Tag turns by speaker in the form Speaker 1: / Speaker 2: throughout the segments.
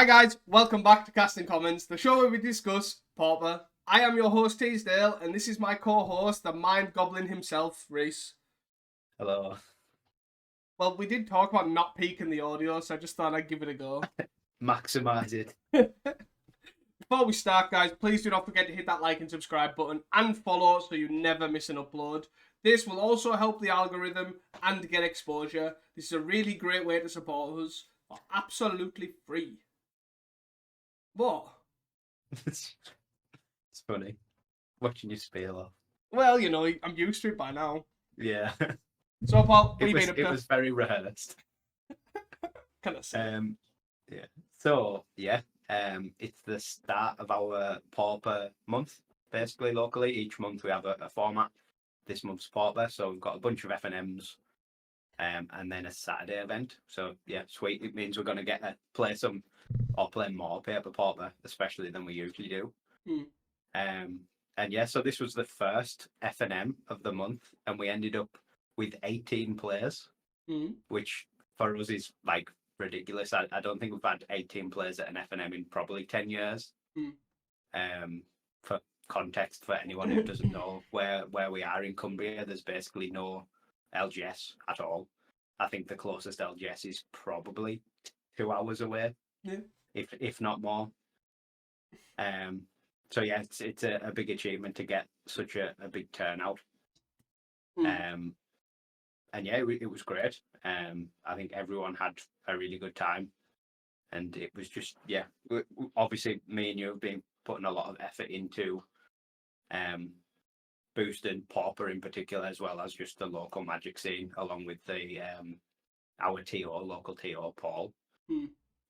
Speaker 1: Hi guys, welcome back to Casting Comments, the show where we discuss Pauper. I am your host Teasdale, and this is my co-host, the mind goblin himself, Reese.
Speaker 2: Hello.
Speaker 1: Well, we did talk about not peaking the audio, so I just thought I'd give it a go.
Speaker 2: Maximise it.
Speaker 1: Before we start, guys, please do not forget to hit that like and subscribe button and follow so you never miss an upload. This will also help the algorithm and get exposure. This is a really great way to support us for absolutely free. What?
Speaker 2: It's funny watching you spiel off.
Speaker 1: Well, you know, I'm used to it by now.
Speaker 2: Yeah.
Speaker 1: So, Paul, what
Speaker 2: It
Speaker 1: have you
Speaker 2: was
Speaker 1: been up
Speaker 2: it
Speaker 1: to?
Speaker 2: was very rehearsed.
Speaker 1: Can I say?
Speaker 2: Yeah. So it's the start of our Pauper month, basically locally. Each month we have a format. This month's Pauper, so we've got a bunch of FNMs, and then a Saturday event. So yeah, sweet. It means we're gonna get to play more paper Pauper, especially than we usually do. And yeah, so this was the first FNM of the month, and we ended up with 18 players, which for us is like ridiculous. I don't think we've had 18 players at an FNM in probably 10 years. For context, for anyone who doesn't know where we are in Cumbria, there's basically no LGS at all. I think the closest LGS is probably 2 hours away, if not more. So yeah, it's a big achievement to get such a big turnout. And yeah, it was great. I think everyone had a really good time, and it was just obviously me and you have been putting a lot of effort into boosting Pauper in particular, as well as just the local Magic scene, along with the our local TO Paul.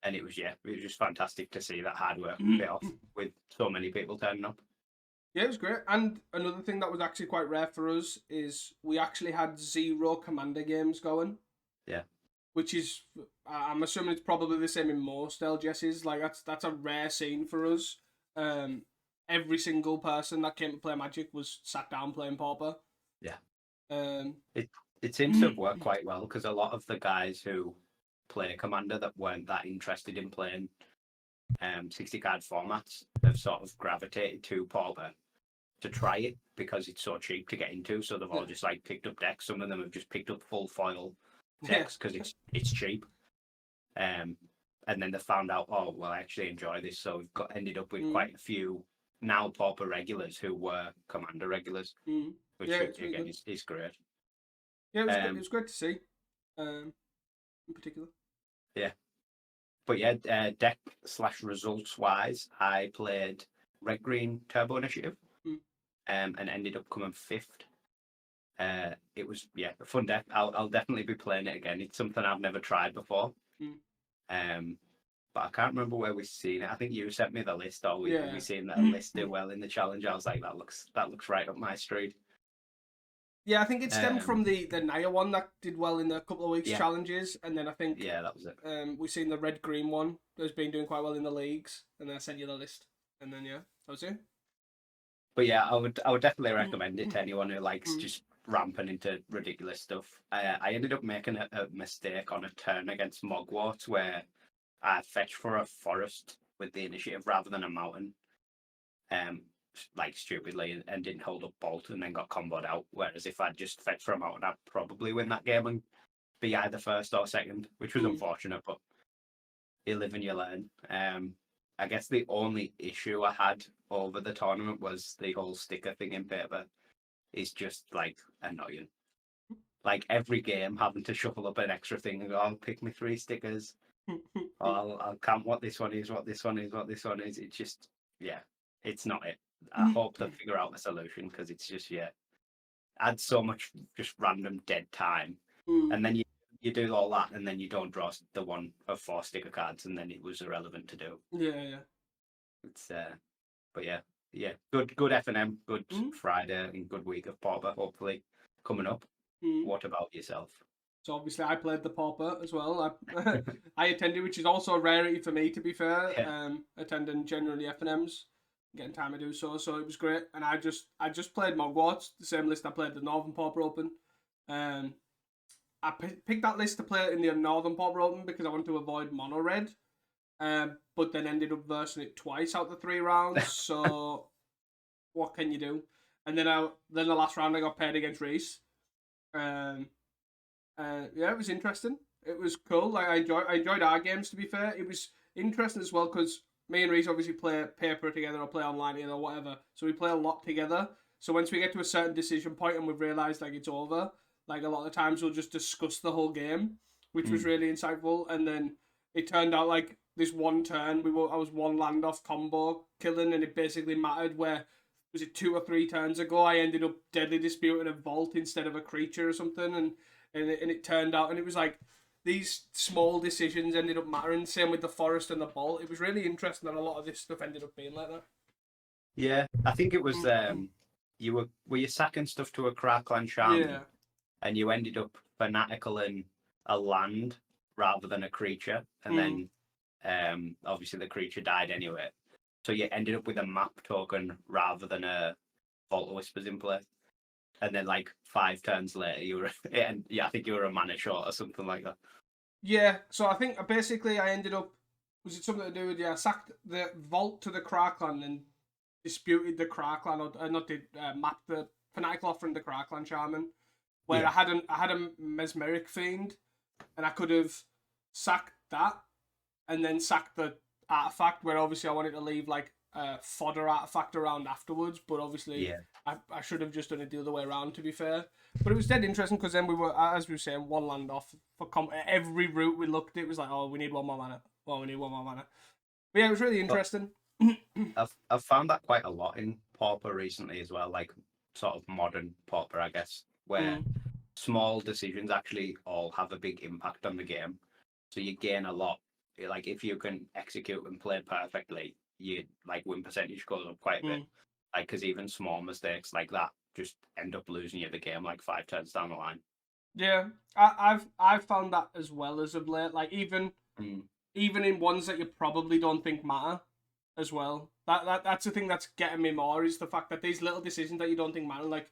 Speaker 2: And it was just fantastic to see that hard work pay off with so many people turning up.
Speaker 1: Yeah, it was great. And another thing that was actually quite rare for us is we actually had 0 Commander games going.
Speaker 2: Yeah.
Speaker 1: Which is, I'm assuming it's probably the same in most LGSs. Like that's a rare scene for us. Every single person that came to play Magic was sat down playing Pauper.
Speaker 2: Yeah.
Speaker 1: It
Speaker 2: seems to have worked quite well, because a lot of the guys who play Commander that weren't that interested in playing 60 card formats have sort of gravitated to Pauper to try it, because it's so cheap to get into. So they've all just like picked up decks. Some of them have just picked up full foil decks because it's cheap. And then they found out, oh well, I actually enjoy this. So we've ended up with quite a few now Pauper regulars who were Commander regulars, which again is great.
Speaker 1: Yeah, it was great to see. In particular.
Speaker 2: Yeah. But yeah, deck / results wise, I played Red Green Turbo Initiative, and ended up coming 5th. It was a fun deck. I'll definitely be playing it again. It's something I've never tried before. But I can't remember where we've seen it. I think you sent me the list, or we seen that list do well in the challenge. I was like, that looks right up my street.
Speaker 1: Yeah, I think it stemmed from the Naya one that did well in a couple of weeks challenges, and then I think
Speaker 2: that was it.
Speaker 1: We've seen the red green one that's been doing quite well in the leagues, and then I sent you the list, and then that was it.
Speaker 2: But yeah, I would definitely recommend it to anyone who likes just ramping into ridiculous stuff. I ended up making a mistake on a turn against Mogwart where I fetched for a forest with the initiative rather than a mountain. Like stupidly, and didn't hold up Bolt, and then got comboed out. Whereas if I'd just fetched for a mountain, I'd probably win that game and be either first or second, which was unfortunate, but you live and you learn. I guess the only issue I had over the tournament was the whole sticker thing in paper is just like annoying. Like every game having to shuffle up an extra thing and go, I'll pick me 3 stickers. I'll count what this one is, what this one is, what this one is. It's just it's not it. I hope they figure out a solution, because it's just adds so much just random dead time, and then you do all that, and then you don't draw the one of 4 sticker cards, and then it was irrelevant to do.
Speaker 1: Yeah.
Speaker 2: It's but good FNM, good Friday, and good week of Pauper hopefully coming up. What about yourself?
Speaker 1: So obviously I played the Pauper as well. I attended, which is also a rarity for me, to be fair. Attending generally FNMs. Getting time to do so it was great. And I just played Mogwarts, the same list I played the Northern Pauper Open. I picked that list to play in the Northern Pauper Open because I wanted to avoid mono red. but then ended up versing it twice out the 3 rounds. So what can you do? And then then the last round I got paired against Reese. Yeah, it was interesting. It was cool. Like I enjoyed our games. To be fair, it was interesting as well because me and Reese obviously play paper together or play online together or whatever. So we play a lot together. So once we get to a certain decision point and we've realised like it's over, like a lot of times we'll just discuss the whole game, which was really insightful. And then it turned out like this one turn I was one land off combo killing, and it basically mattered where. Was it 2 or 3 turns ago? I ended up deadly disputing a vault instead of a creature or something, and it turned out, and it was like these small decisions ended up mattering. Same with the forest and the bolt. It was really interesting that a lot of this stuff ended up being like that.
Speaker 2: Yeah, I think it was you were you sacking stuff to a Crackland Shaman, and you ended up fanaticaling a land rather than a creature, and then obviously the creature died anyway. So you ended up with a map token rather than a Vault of Whispers in play. And then like 5 turns later, you were I think you were a mana short or something like that.
Speaker 1: Yeah, so I think basically I ended up, was it something to do with, I sacked the Vault to the Crackland and disputed the Crackland, or not did, mapped the Fanatical Offering the Crackland Shaman, where I had a Mesmeric Fiend, and I could have sacked that, and then sacked the artifact, where obviously I wanted to leave like a fodder artifact around afterwards, but obviously I should have just done it the other way around, to be fair. But it was dead interesting because then we were, as we were saying, 1 land off for every route we looked at. It was like, oh, we need 1 more mana. Oh, we need 1 more mana. But yeah, it was really interesting.
Speaker 2: I've found that quite a lot in Pauper recently as well, like sort of modern Pauper, I guess, where small decisions actually all have a big impact on the game. So you gain a lot. Like if you can execute and play perfectly, you like win percentage goes up quite a bit. Like because even small mistakes like that just end up losing you the game like 5 turns down the line.
Speaker 1: Yeah, I've found that as well as of late. Like even in ones that you probably don't think matter, as well. That's the thing that's getting me more, is the fact that these little decisions that you don't think matter. Like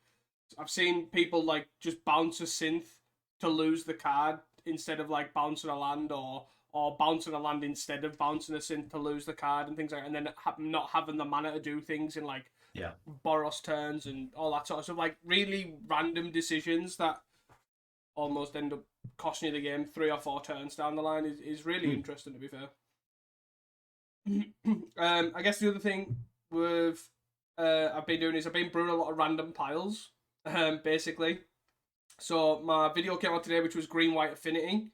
Speaker 1: I've seen people like just bounce a synth to lose the card instead of like bouncing a land, or bouncing a land instead of bouncing a synth to lose the card and things like that, and then not having the mana to do things in like Boros turns and all that sort of stuff. Like really random decisions that almost end up costing you the game 3 or 4 turns down the line is really interesting, to be fair. I guess the other thing I've been doing is I've been brewing a lot of random piles, basically. So my video came out today, which was Green White Affinity,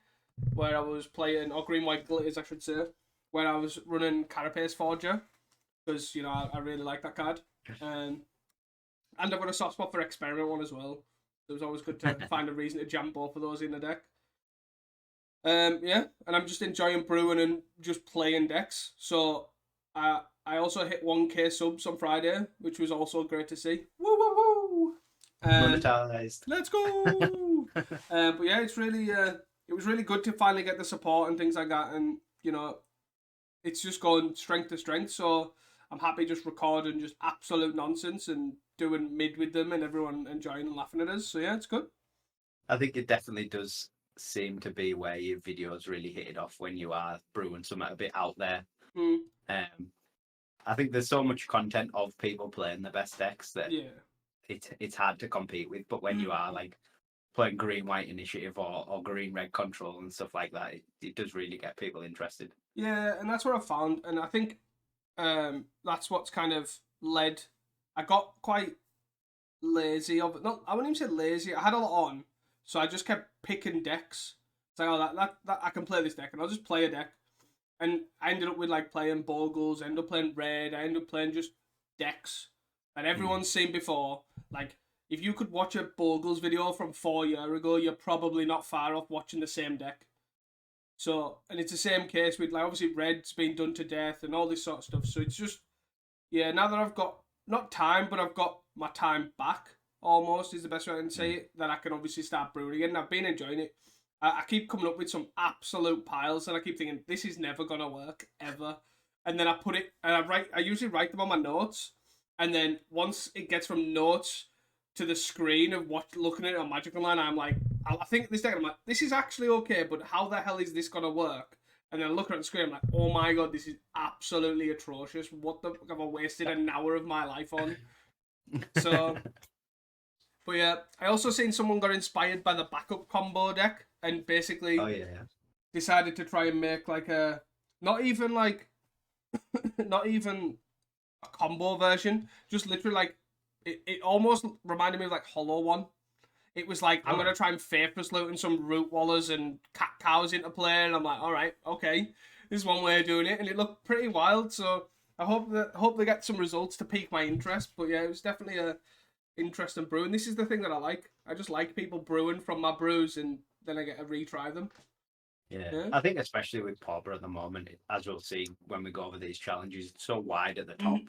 Speaker 1: where I was playing, or Green White Glitters, I should say, where I was running Carapace Forger, because I really like that card. And I've got a soft spot for Experiment one as well. It was always good to find a reason to jam both of those in the deck. And I'm just enjoying brewing and just playing decks. So I also hit 1K subs on Friday, which was also great to see. Woo woo woo!
Speaker 2: Monetized.
Speaker 1: Let's go! But yeah, it's really it was really good to finally get the support and things like that, and it's just going strength to strength. So I'm happy just recording just absolute nonsense and doing mid with them, and everyone enjoying and laughing at us. So yeah, it's good.
Speaker 2: I think it definitely does seem to be where your videos really hit it off, when you are brewing something a bit out there. I think there's so much content of people playing the best decks that it's hard to compete with. But when you are like playing Green White Initiative or Green Red Control and stuff like that, it does really get people interested. Yeah,
Speaker 1: and that's what I found, and I think that's what's kind of led. I got quite lazy of it. Not, I wouldn't even say lazy. I had a lot on, so I just kept picking decks. It's like, oh, that I can play this deck, and I'll just play a deck. And I ended up with like playing Bogles, I ended up playing Red, I ended up playing just decks that everyone's seen before. Like, if you could watch a Bogles video from 4 years ago, you're probably not far off watching the same deck. So, and it's the same case with, like, obviously Red's been done to death and all this sort of stuff. So it's just, now that I've got, not time, but I've got my time back, almost, is the best way I can say it, that I can obviously start brewing again. I've been enjoying it. I keep coming up with some absolute piles, and I keep thinking, this is never going to work, ever. And then I put it, and I usually write them on my notes, and then once it gets from notes to the screen of looking at it on Magic Online, I'm like, I think this deck, I'm like, this is actually okay, but how the hell is this going to work? And then I look at the screen, I'm like, oh my god, this is absolutely atrocious. What the fuck have I wasted an hour of my life on? So, but yeah, I also seen someone got inspired by the backup combo deck and basically
Speaker 2: Oh yeah.
Speaker 1: decided to try and make like a, not even like, not even a combo version, just literally like, it almost reminded me of like Hollow One. It was like, I'm
Speaker 2: Oh.
Speaker 1: going to try and Faithless loot and some Root Wallers and Cat Cows into play. And I'm like, all right, okay. This is one way of doing it. And it looked pretty wild. So I hope they get some results to pique my interest. But yeah, it was definitely a interesting brew. And this is the thing that I like. I just like people brewing from my brews and then I get to retry them.
Speaker 2: Yeah.
Speaker 1: Yeah.
Speaker 2: I think especially with Pauper at the moment, as we'll see when we go over these challenges, it's so wide at the top.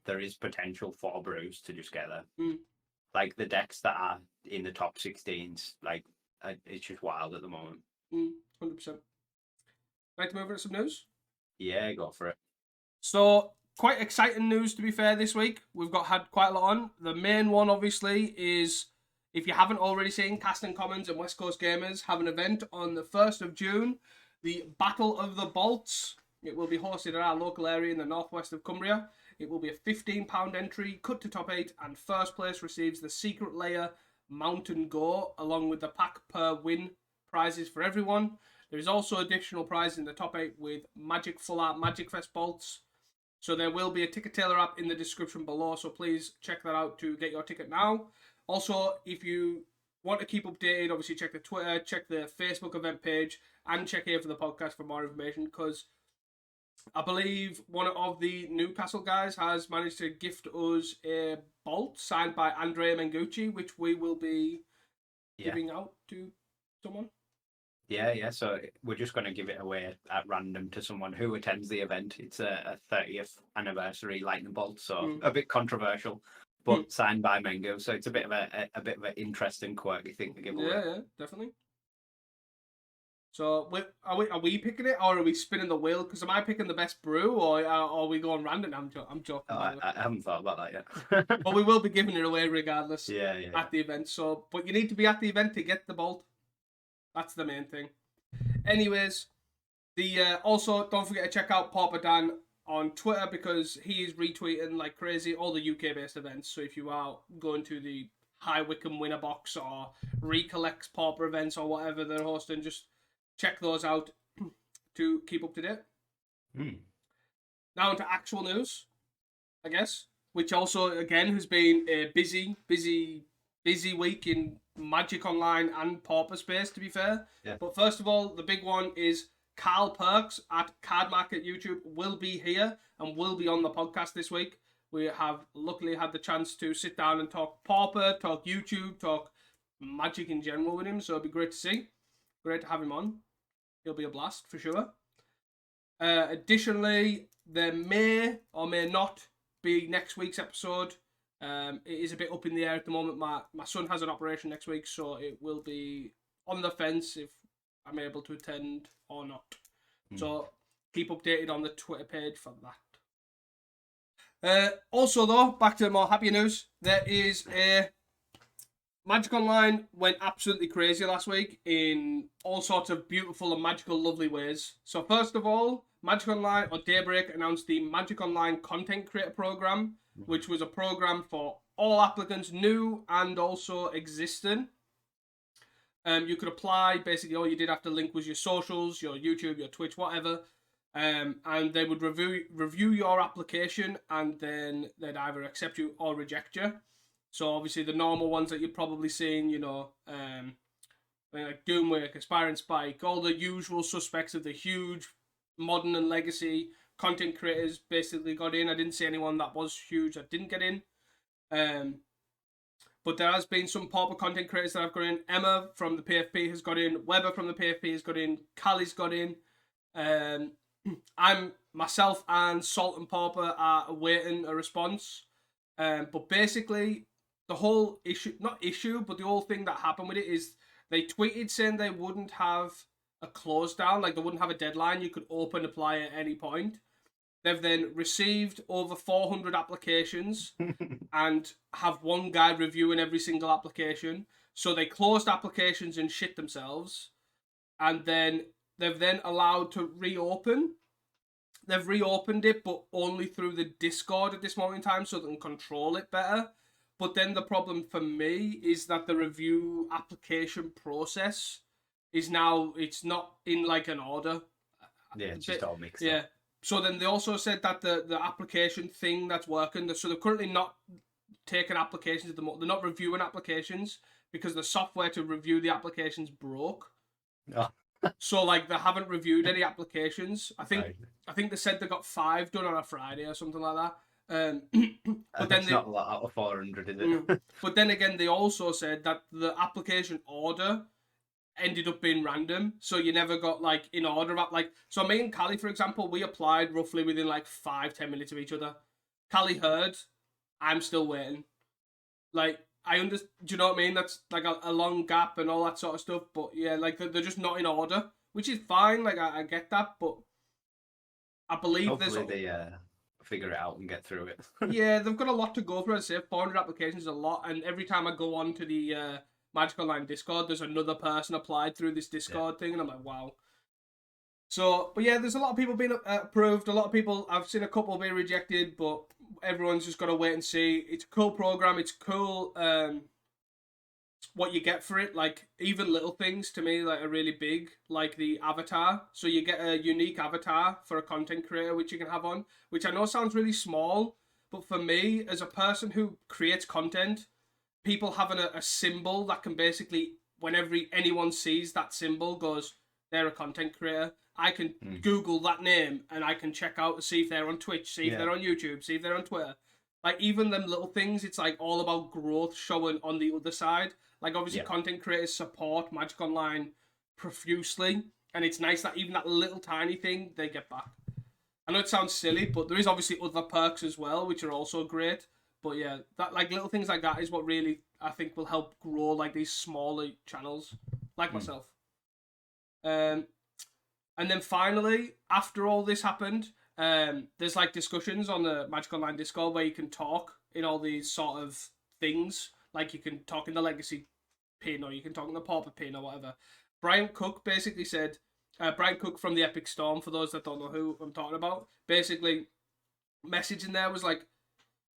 Speaker 2: There is potential for brews to just get there.
Speaker 1: Mm.
Speaker 2: Like the decks that are in the top 16s, like it's just wild at the moment.
Speaker 1: 100%. Like to move on to some news?
Speaker 2: Yeah, go for it.
Speaker 1: So, quite exciting news to be fair this week. We've had quite a lot on. The main one, obviously, is if you haven't already seen, Casting Commons and West Coast Gamers have an event on the 1st of June, the Battle of the Bolts. It will be hosted at our local area in the northwest of Cumbria. It will be a £15 entry, cut to top 8, and first place receives the Secret Layer Mountain Go, along with the pack per win prizes for everyone. There is also additional prizes in the top 8 with Magic Full Art Magic Fest Bolts. So there will be a ticket tailor app in the description below, so please check that out to get your ticket now. Also, if you want to keep updated, obviously check the Twitter, check the Facebook event page, and check here for the podcast for more information, because I believe one of the Newcastle guys has managed to gift us a bolt signed by Andrea Mengucci, which we will be giving out to someone.
Speaker 2: Yeah. So we're just going to give it away at random to someone who attends the event. It's a 30th anniversary lightning bolt, so a bit controversial, but signed by Mengo. So it's a bit of an interesting, quirky thing to give away.
Speaker 1: Yeah, definitely. So are we picking it, or are we spinning the wheel? Because am I picking the best brew, or are we going random? I'm joking.
Speaker 2: Oh, I haven't thought about that yet.
Speaker 1: But we will be giving it away regardless.
Speaker 2: Yeah.
Speaker 1: At the event. So, but you need to be at the event to get the bolt. That's the main thing. Anyways, also don't forget to check out Pauper Dan on Twitter, because he is retweeting like crazy all the UK based events. So if you are going to the High Wycombe Winner Box or Recollects Pauper events or whatever they're hosting, just check those out to keep up to date. Now into actual news, I guess, which also again has been a busy week in Magic Online and Pauper space, to be fair.
Speaker 2: Yeah.
Speaker 1: But first of all, the big one is Carl Perks at Card Market YouTube will be here and will be on the podcast this week. We have luckily had the chance to sit down and talk Pauper, talk YouTube, talk Magic in general with him, so it'll be great to see. Great to have him on. He'll be a blast for sure. Additionally, there may or may not be next week's episode. It is a bit up in the air at the moment. My son has an operation next week, so it will be on the fence if I'm able to attend or not. So keep updated on the Twitter page for that. Also, though, back to more happy news. There is a Magic Online went absolutely crazy last week in all sorts of beautiful and magical, lovely ways. So first of all, Magic Online or Daybreak announced the Magic Online Content Creator Program, which was a program for all applicants, new and also existing. You could apply. Basically, all you did have to link was your socials, your YouTube, your Twitch, whatever. And they would review your application, and then they'd either accept you or reject you. So obviously the normal ones that you've probably seen, you know, like Doomwake, Aspiring Spike, all the usual suspects of the huge modern and legacy content creators basically got in. I didn't see anyone that was huge that didn't get in. But there has been some Pauper content creators that have got in. Emma from the PFP has got in. Weber from the PFP has got in. Callie's got in. Myself and Salt and Pauper are awaiting a response. But basically, the whole issue, not issue, but the whole thing that happened with it is they tweeted saying they wouldn't have a close down, like they wouldn't have a deadline. You could open apply at any point. They've then received over 400 applications and have one guy reviewing every single application. So they closed applications and shit themselves. And then they've then allowed to reopen. They've reopened it, but only through the Discord at this moment in time, so they can control it better. But then the problem for me is that the review application process is now, it's not in like an order.
Speaker 2: Yeah, it's just all mixed
Speaker 1: Yeah.
Speaker 2: up.
Speaker 1: So then they also said that the application thing that's working, so they're currently not taking applications at the moment. They're not reviewing applications because the software to review the applications broke.
Speaker 2: Oh,
Speaker 1: So like they haven't reviewed any applications. I think
Speaker 2: right.
Speaker 1: I think they said they got 5 done on a Friday or something like that. But then
Speaker 2: That's
Speaker 1: they,
Speaker 2: not a lot out of 400, is it?
Speaker 1: but then again, they also said that the application order ended up being random, so you never got like in order of like. So me and Callie, for example, we applied roughly within like 5-10 minutes of each other. Callie heard, I'm still waiting. Like I understand. Do you know what I mean? That's like a long gap and all that sort of stuff. But yeah, like they're just not in order, which is fine. Like I get that, but I believe there's.
Speaker 2: Hopefully they figure it out and get through it.
Speaker 1: Yeah, they've got a lot to go through. I say 400 applications is a lot, and every time I go on to the Magic Online Discord, there's another person applied through this Discord thing, and I'm like, wow. So, but yeah, there's a lot of people being approved. A lot of people, I've seen a couple being rejected, but everyone's just got to wait and see. It's a cool program. It's cool. What you get for it, like even little things to me like are really big, like the avatar. So you get a unique avatar for a content creator which you can have on, which I know sounds really small, but for me as a person who creates content, people having a symbol that can basically, whenever anyone sees that symbol, goes, they're a content creator. I can Google that name and I can check out to see if they're on Twitch, see if they're on YouTube, see if they're on Twitter. Like even them little things, it's like all about growth showing on the other side. Like obviously content creators support Magic Online profusely, and it's nice that even that little tiny thing they get back. I know it sounds silly, but there is obviously other perks as well, which are also great. But yeah, that like little things like that is what really I think will help grow like these smaller channels, like myself. And then finally, after all this happened, there's like discussions on the Magic Online Discord where you can talk in all these sort of things. Like you can talk in the Legacy pin, or you can talk in the Pauper pin, or whatever. Brian Cook basically said, Brian Cook from the Epic Storm, for those that don't know who I'm talking about, basically message in there was like,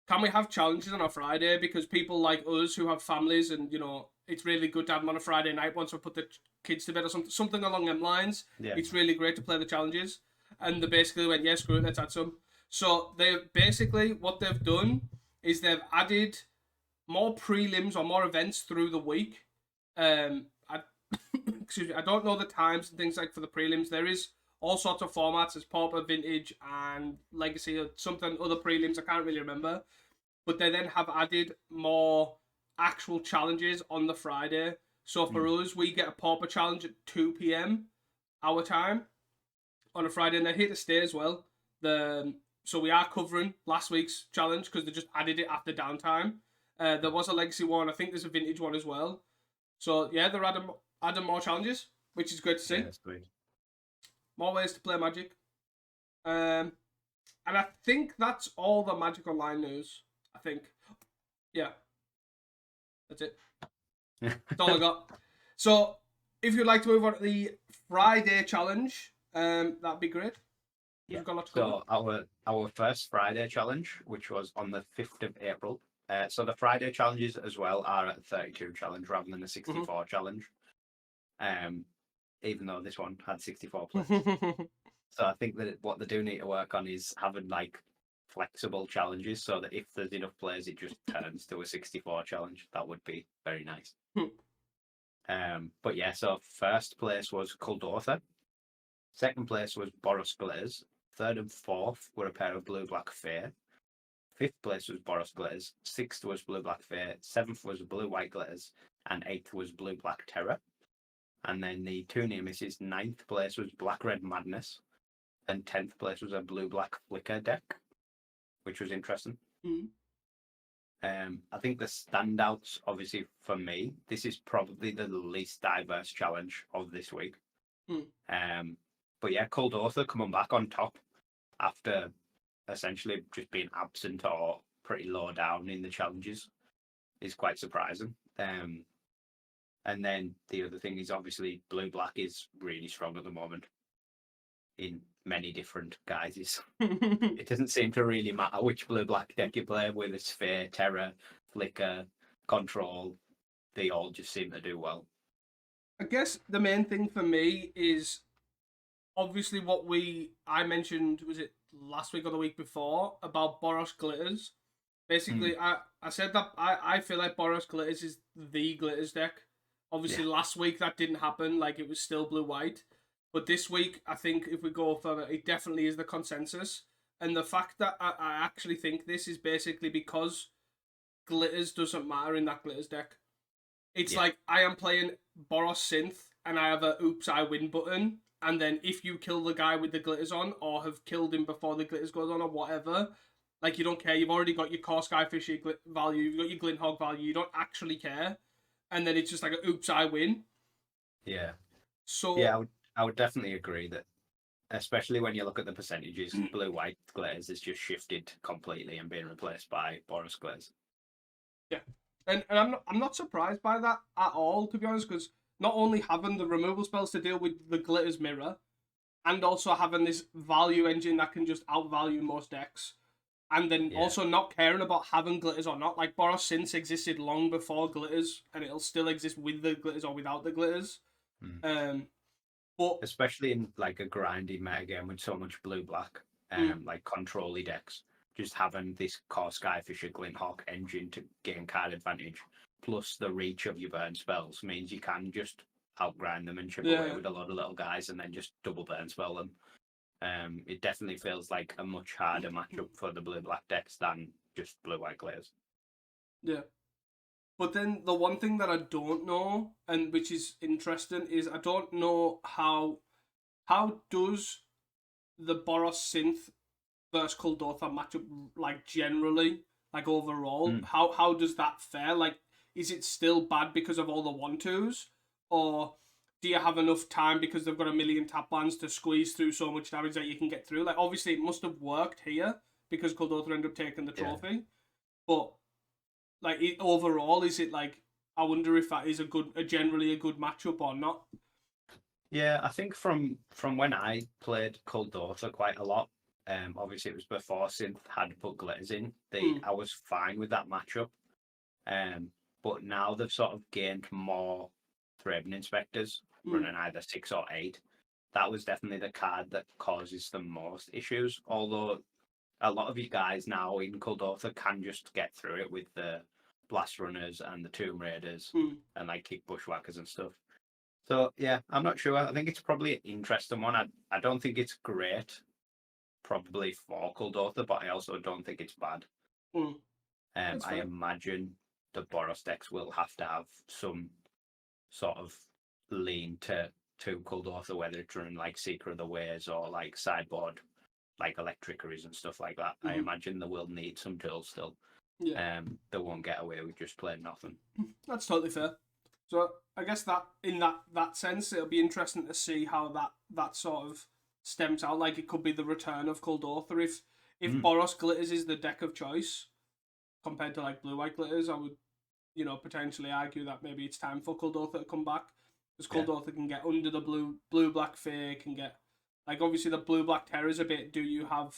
Speaker 1: can we have challenges on a Friday? Because people like us who have families, and you know, it's really good to have them on a Friday night once we put the kids to bed or something along them lines.
Speaker 2: Yeah.
Speaker 1: It's really great to play the challenges. And they basically went, yeah, screw it, let's add some. So they basically, what they've done is they've added more prelims or more events through the week. Excuse me, I don't know the times and things like for the prelims. There is all sorts of formats. There's Pauper, Vintage, and Legacy, or something, other prelims. I can't really remember. But they then have added more actual challenges on the Friday. So for us, we get a Pauper challenge at 2 p.m. our time on a Friday, and they're here to stay as well. So we are covering last week's challenge because they just added it after downtime. There was a Legacy one. I think there's a Vintage one as well. So yeah, they're adding more challenges, which is great to see.
Speaker 2: Yeah, that's great.
Speaker 1: More ways to play Magic. And I think that's all the Magic Online news. I think. Yeah. That's it. That's all I got. So if you'd like to move on to the Friday challenge, that'd be great.
Speaker 2: Yeah.
Speaker 1: We've got a lot to cover.
Speaker 2: So our first Friday challenge, which was on the 5th of April. So the Friday challenges as well are at a 32 challenge rather than a 64 challenge. Even though this one had 64 players. So I think that what they do need to work on is having like flexible challenges so that if there's enough players, it just turns to a 64 challenge. That would be very nice. But yeah, so first place was Kuldotha. Second place was Boros Glitters. Third and fourth were a pair of Blue-Black Fair. Fifth place was Boros Glitters. Sixth was Blue-Black Fair. Seventh was Blue-White Glitters. And eighth was Blue-Black Terror. And then the two near misses, ninth place was Black-Red Madness. And 10th place was a Blue-Black Flicker deck, which was interesting. I think the standouts, obviously, for me, this is probably the least diverse challenge of this week. But yeah, Kuldotha coming back on top after essentially just being absent or pretty low down in the challenges is quite surprising. And then the other thing is obviously blue-black is really strong at the moment in many different guises. It doesn't seem to really matter which blue-black deck you play with. It's Sphere, Terror, Flicker, Control. They all just seem to do well.
Speaker 1: I guess the main thing for me is obviously what I mentioned, was it last week or the week before, about Boros Glitters. Basically, I said that I feel like Boros Glitters is the Glitters deck. Obviously, last week that didn't happen. Like, it was still blue-white. But this week, I think if we go further, it definitely is the consensus. And the fact that I actually think this is basically because Glitters doesn't matter in that Glitters deck. It's like I am playing Boros Synth and I have a oops, I win button. And then if you kill the guy with the glitters on, or have killed him before the glitters goes on, or whatever, like, you don't care. You've already got your Core Skyfishy value, you've got your Glinthog value, you don't actually care. And then it's just like a oops, I win.
Speaker 2: Yeah.
Speaker 1: So
Speaker 2: yeah, I would definitely agree that, especially when you look at the percentages, blue-white glitters is just shifted completely and being replaced by Boros glitters.
Speaker 1: Yeah, and I'm not surprised by that at all, to be honest, because not only having the removal spells to deal with the glitters mirror, and also having this value engine that can just outvalue most decks, and then also not caring about having glitters or not. Like, Boros Synth existed long before glitters, and it'll still exist with the glitters or without the glitters. But
Speaker 2: especially in like a grindy metagame with so much blue-black, like control-y decks, just having this Core Skyfisher Glinthawk engine to gain card advantage, plus the reach of your burn spells, means you can just outgrind them and chip away with a lot of little guys and then just double burn spell them. It definitely feels like a much harder matchup for the blue-black decks than just blue-white glitters.
Speaker 1: Yeah. But then the one thing that I don't know, and which is interesting, is I don't know how does the Boros Synth versus Kuldotha match up, like, generally, like, overall? How does that fare? Like, is it still bad because of all the 1/2s? Or do you have enough time because they've got a million tap lands to squeeze through so much damage that you can get through? Like, obviously it must have worked here because Kuldotha ended up taking the trophy. But, like, overall, is it like, I wonder if that is generally a good matchup or not?
Speaker 2: Yeah, I think from when I played Kuldotha quite a lot, obviously it was before Synth had put glitters in. I was fine with that matchup. But now they've sort of gained more Thraben Inspectors, running either 6 or 8. That was definitely the card that causes the most issues. Although a lot of you guys now in Kuldotha can just get through it with the Blast Runners and the Tomb Raiders and like kick Bushwhackers and stuff. So yeah, I'm not sure. I think it's probably an interesting one. I don't think it's great, probably for Kuldotha, but I also don't think it's bad. I imagine the Boros decks will have to have some sort of lean to Kuldotha, whether it's running like Seeker of the Ways or like sideboard, like Electricaries and stuff like that. I imagine they will need some tools still.
Speaker 1: Yeah.
Speaker 2: They won't get away with just playing nothing.
Speaker 1: That's totally fair. So I guess that in that sense, it'll be interesting to see how that sort of stems out. Like, it could be the return of Kuldotha if Boros Glitters is the deck of choice compared to like blue-white glitters. I would, potentially argue that maybe it's time for Kuldotha to come back, because Kuldotha can get under the blue-black Fae, can get, like, obviously the blue-black Terror's a bit, do you have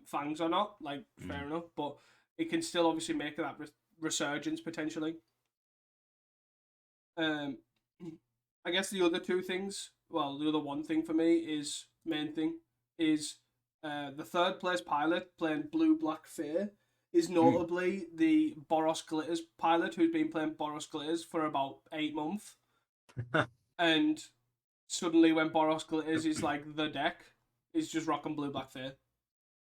Speaker 1: Fangs or not? Like, fair enough, but it can still obviously make that resurgence potentially. I guess the other two things, well, the other one thing for me is, the third place pilot playing Blue Black Fae is notably the Boros Glitters pilot, who's been playing Boros Glitters for about 8 months. And suddenly when Boros Glitters is like the deck, is just rocking Blue Black Fae.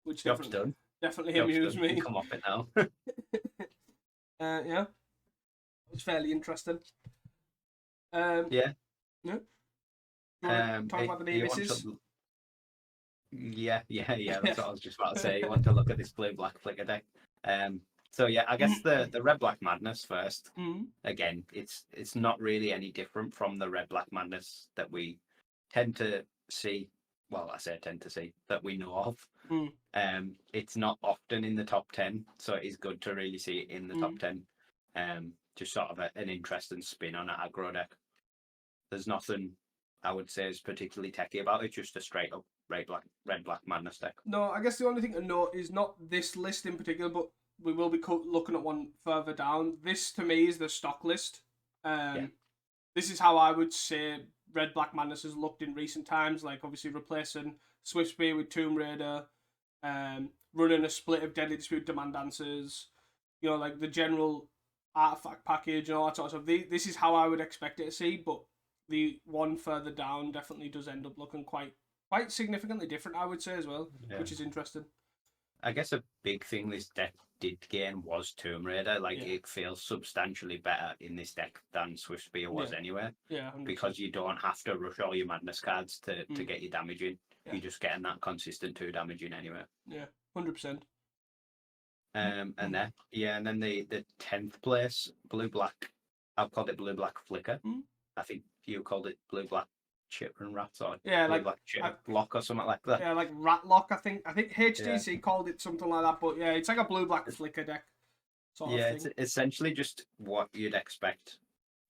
Speaker 1: Which definitely amused me.
Speaker 2: Come off it now.
Speaker 1: Yeah. It's fairly interesting.
Speaker 2: Yeah.
Speaker 1: Talk about the Davises.
Speaker 2: Yeah. That's what I was just about to say. You want to look at this blue-black flicker deck. So yeah, I guess the red-black madness first. Again, it's not really any different from the red-black madness that we tend to see. Well, I say tend to see, that we know of. It's not often in the top 10, so it is good to really see it in the top 10. just sort of an interesting spin on an aggro deck. There's nothing I would say is particularly techy about it, just a straight up red black madness deck.
Speaker 1: No, I guess the only thing to note is not this list in particular, but we will be looking at one further down. This to me is the stock list. This is how I would say red black madness has looked in recent times. Like obviously replacing Swift Spear with Tomb Raider, running a split of Deadly Dispute Demand Dancers. You know, like the general artifact package and all that sort of stuff. This is how I would expect it to see, but the one further down definitely does end up looking quite significantly different, I would say, as well, which is interesting.
Speaker 2: I guess a big thing this deck did gain was Tomb Raider. Like, it feels substantially better in this deck than Swift Spear was anyway.
Speaker 1: Yeah, 100%.
Speaker 2: Because you don't have to rush all your madness cards to get your damage in. Yeah. You're just getting that consistent 2 damage in anyway.
Speaker 1: Yeah, 100%.
Speaker 2: And then the 10th place, blue-black, I've called it blue-black flicker. I think you called it blue-black chip and rats, or blue-black chip lock or something like that.
Speaker 1: Yeah, like rat lock, I think HTC called it something like that, but yeah, it's like a blue-black flicker deck sort of thing.
Speaker 2: It's essentially just what you'd expect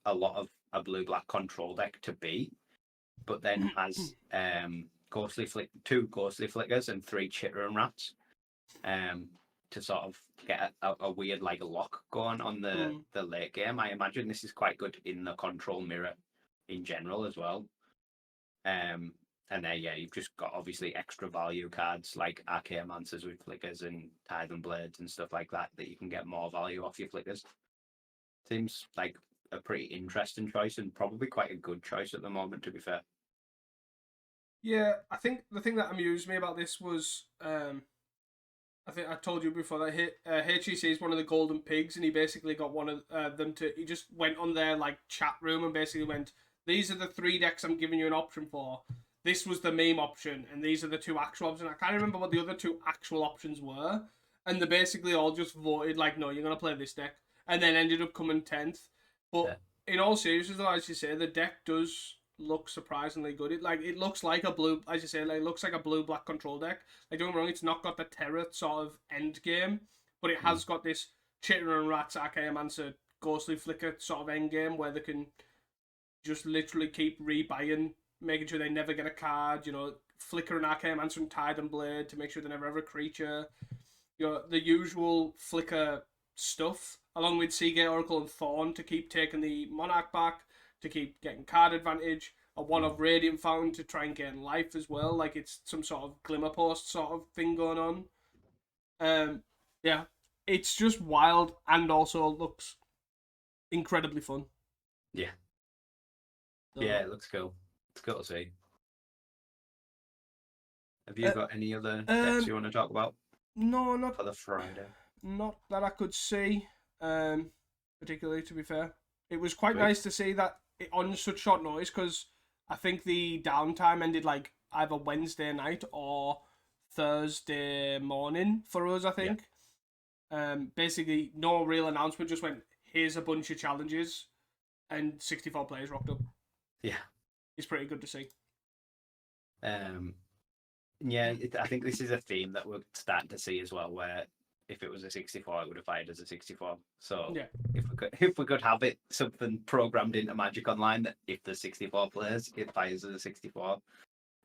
Speaker 2: a lot of a blue-black control deck to be, but then has 2 ghostly flickers and 3 chitter and rats. To sort of get a weird like lock going on the late game. I imagine this is quite good in the control mirror in general as well. And then you've just got obviously extra value cards like Archaeomancers with flickers and Tithe Blades and stuff like that you can get more value off your flickers. Seems like a pretty interesting choice and probably quite a good choice at the moment, to be fair.
Speaker 1: Yeah, I think the thing that amused me about this was I think I told you before that HEC is one of the golden pigs, and he basically got one of them to. He just went on their like chat room and basically went, "These are the 3 decks I'm giving you an option for. This was the meme option, and these are the 2 actual options." I can't remember what the other 2 actual options were, and they basically all just voted like, "No, you're gonna play this deck," and then ended up coming 10th. But in all seriousness, though, as you say, the deck does look surprisingly good. It looks like a blue, as you say, like, it looks like a blue-black control deck. Like, don't get me wrong, it's not got the terror sort of end game, but it has got this Chitter and Rats, Archaeomancer, Ghostly Flicker sort of end game where they can just literally keep rebuying, making sure they never get a card, you know, Flicker and Archaeomancer and Tide and Blade to make sure they never have a creature. You know, the usual Flicker stuff, along with Seagate, Oracle, and Thorn to keep taking the Monarch back, to keep getting card advantage, a one of Radiant Fountain to try and gain life as well, like it's some sort of Glimmer Post sort of thing going on. Yeah, it's just wild and also looks incredibly fun.
Speaker 2: Yeah. So, yeah, it looks cool. It's cool to see. Have you got any other decks you want to talk about?
Speaker 1: No, not
Speaker 2: for the Friday.
Speaker 1: Not that I could see, particularly, to be fair. It was quite nice to see that on such short notice, because I think the downtime ended like either Wednesday night or Thursday morning for us, I think. Yeah. Basically, no real announcement, just went, here's a bunch of challenges, and 64 players rocked up.
Speaker 2: Yeah.
Speaker 1: It's pretty good to see.
Speaker 2: Yeah, I think this is a theme that we're starting to see as well, where if it was a 64, it would have fired as a 64. So if we could have it something programmed into Magic Online that if there's 64 players, it fires as a 64,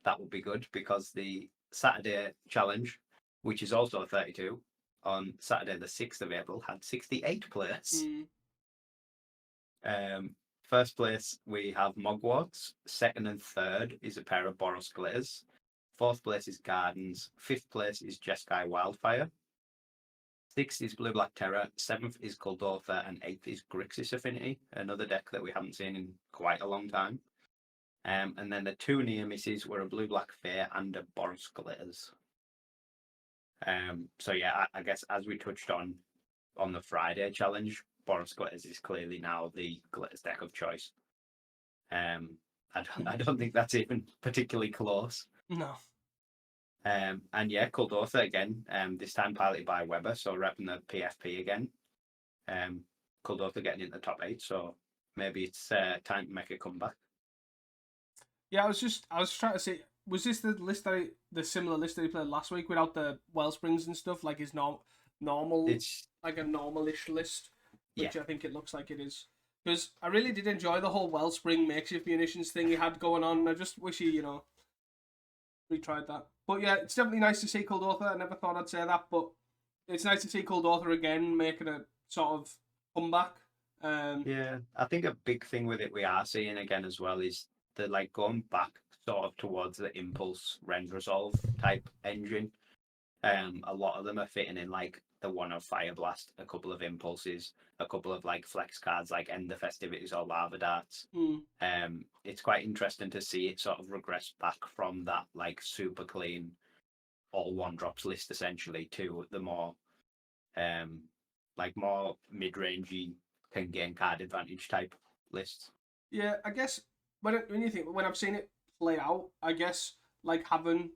Speaker 2: that would be good, because the Saturday challenge, which is also a 32, on Saturday the 6th of April, had 68 players. First place, we have Mogwarts. Second and third is a pair of Boros Glitters. Fourth place is Gardens. Fifth place is Jeskai Wildfire. 6th is Blue Black Terror, 7th is Kuldotha, and 8th is Grixis Affinity, another deck that we haven't seen in quite a long time. And then the 2 near misses were a Blue Black Fair and a Boros Glitters. So yeah, I guess as we touched on the Friday challenge, Boros Glitters is clearly now the Glitters deck of choice. I don't think that's even particularly close.
Speaker 1: No.
Speaker 2: And yeah, Kuldotha again, this time piloted by Weber, so repping the PFP again. Kuldotha getting into the top 8, so maybe it's time to make a comeback. Yeah,
Speaker 1: I was trying to say, was this the similar list that he played last week without the Wellsprings and stuff, like his normal, it's like a normalish list? which I think it looks like it is. Because I really did enjoy the whole Wellspring makeshift munitions thing he had going on. I just wish he, retried that. But yeah, it's definitely nice to see Kuldotha. I never thought I'd say that, but it's nice to see Kuldotha again making a sort of comeback.
Speaker 2: Yeah, I think a big thing with it we are seeing again as well is the like going back sort of towards the Impulse Rend Resolve type engine. A lot of them are fitting in like the one of Fire Blast, a couple of Impulses, a couple of like flex cards like End the Festivities or Lava Darts. It's quite interesting to see it sort of regress back from that like super clean all one drops list essentially to the more like more mid-rangey can gain card advantage type lists.
Speaker 1: Yeah, I guess when you think when I've seen it play out, I guess like having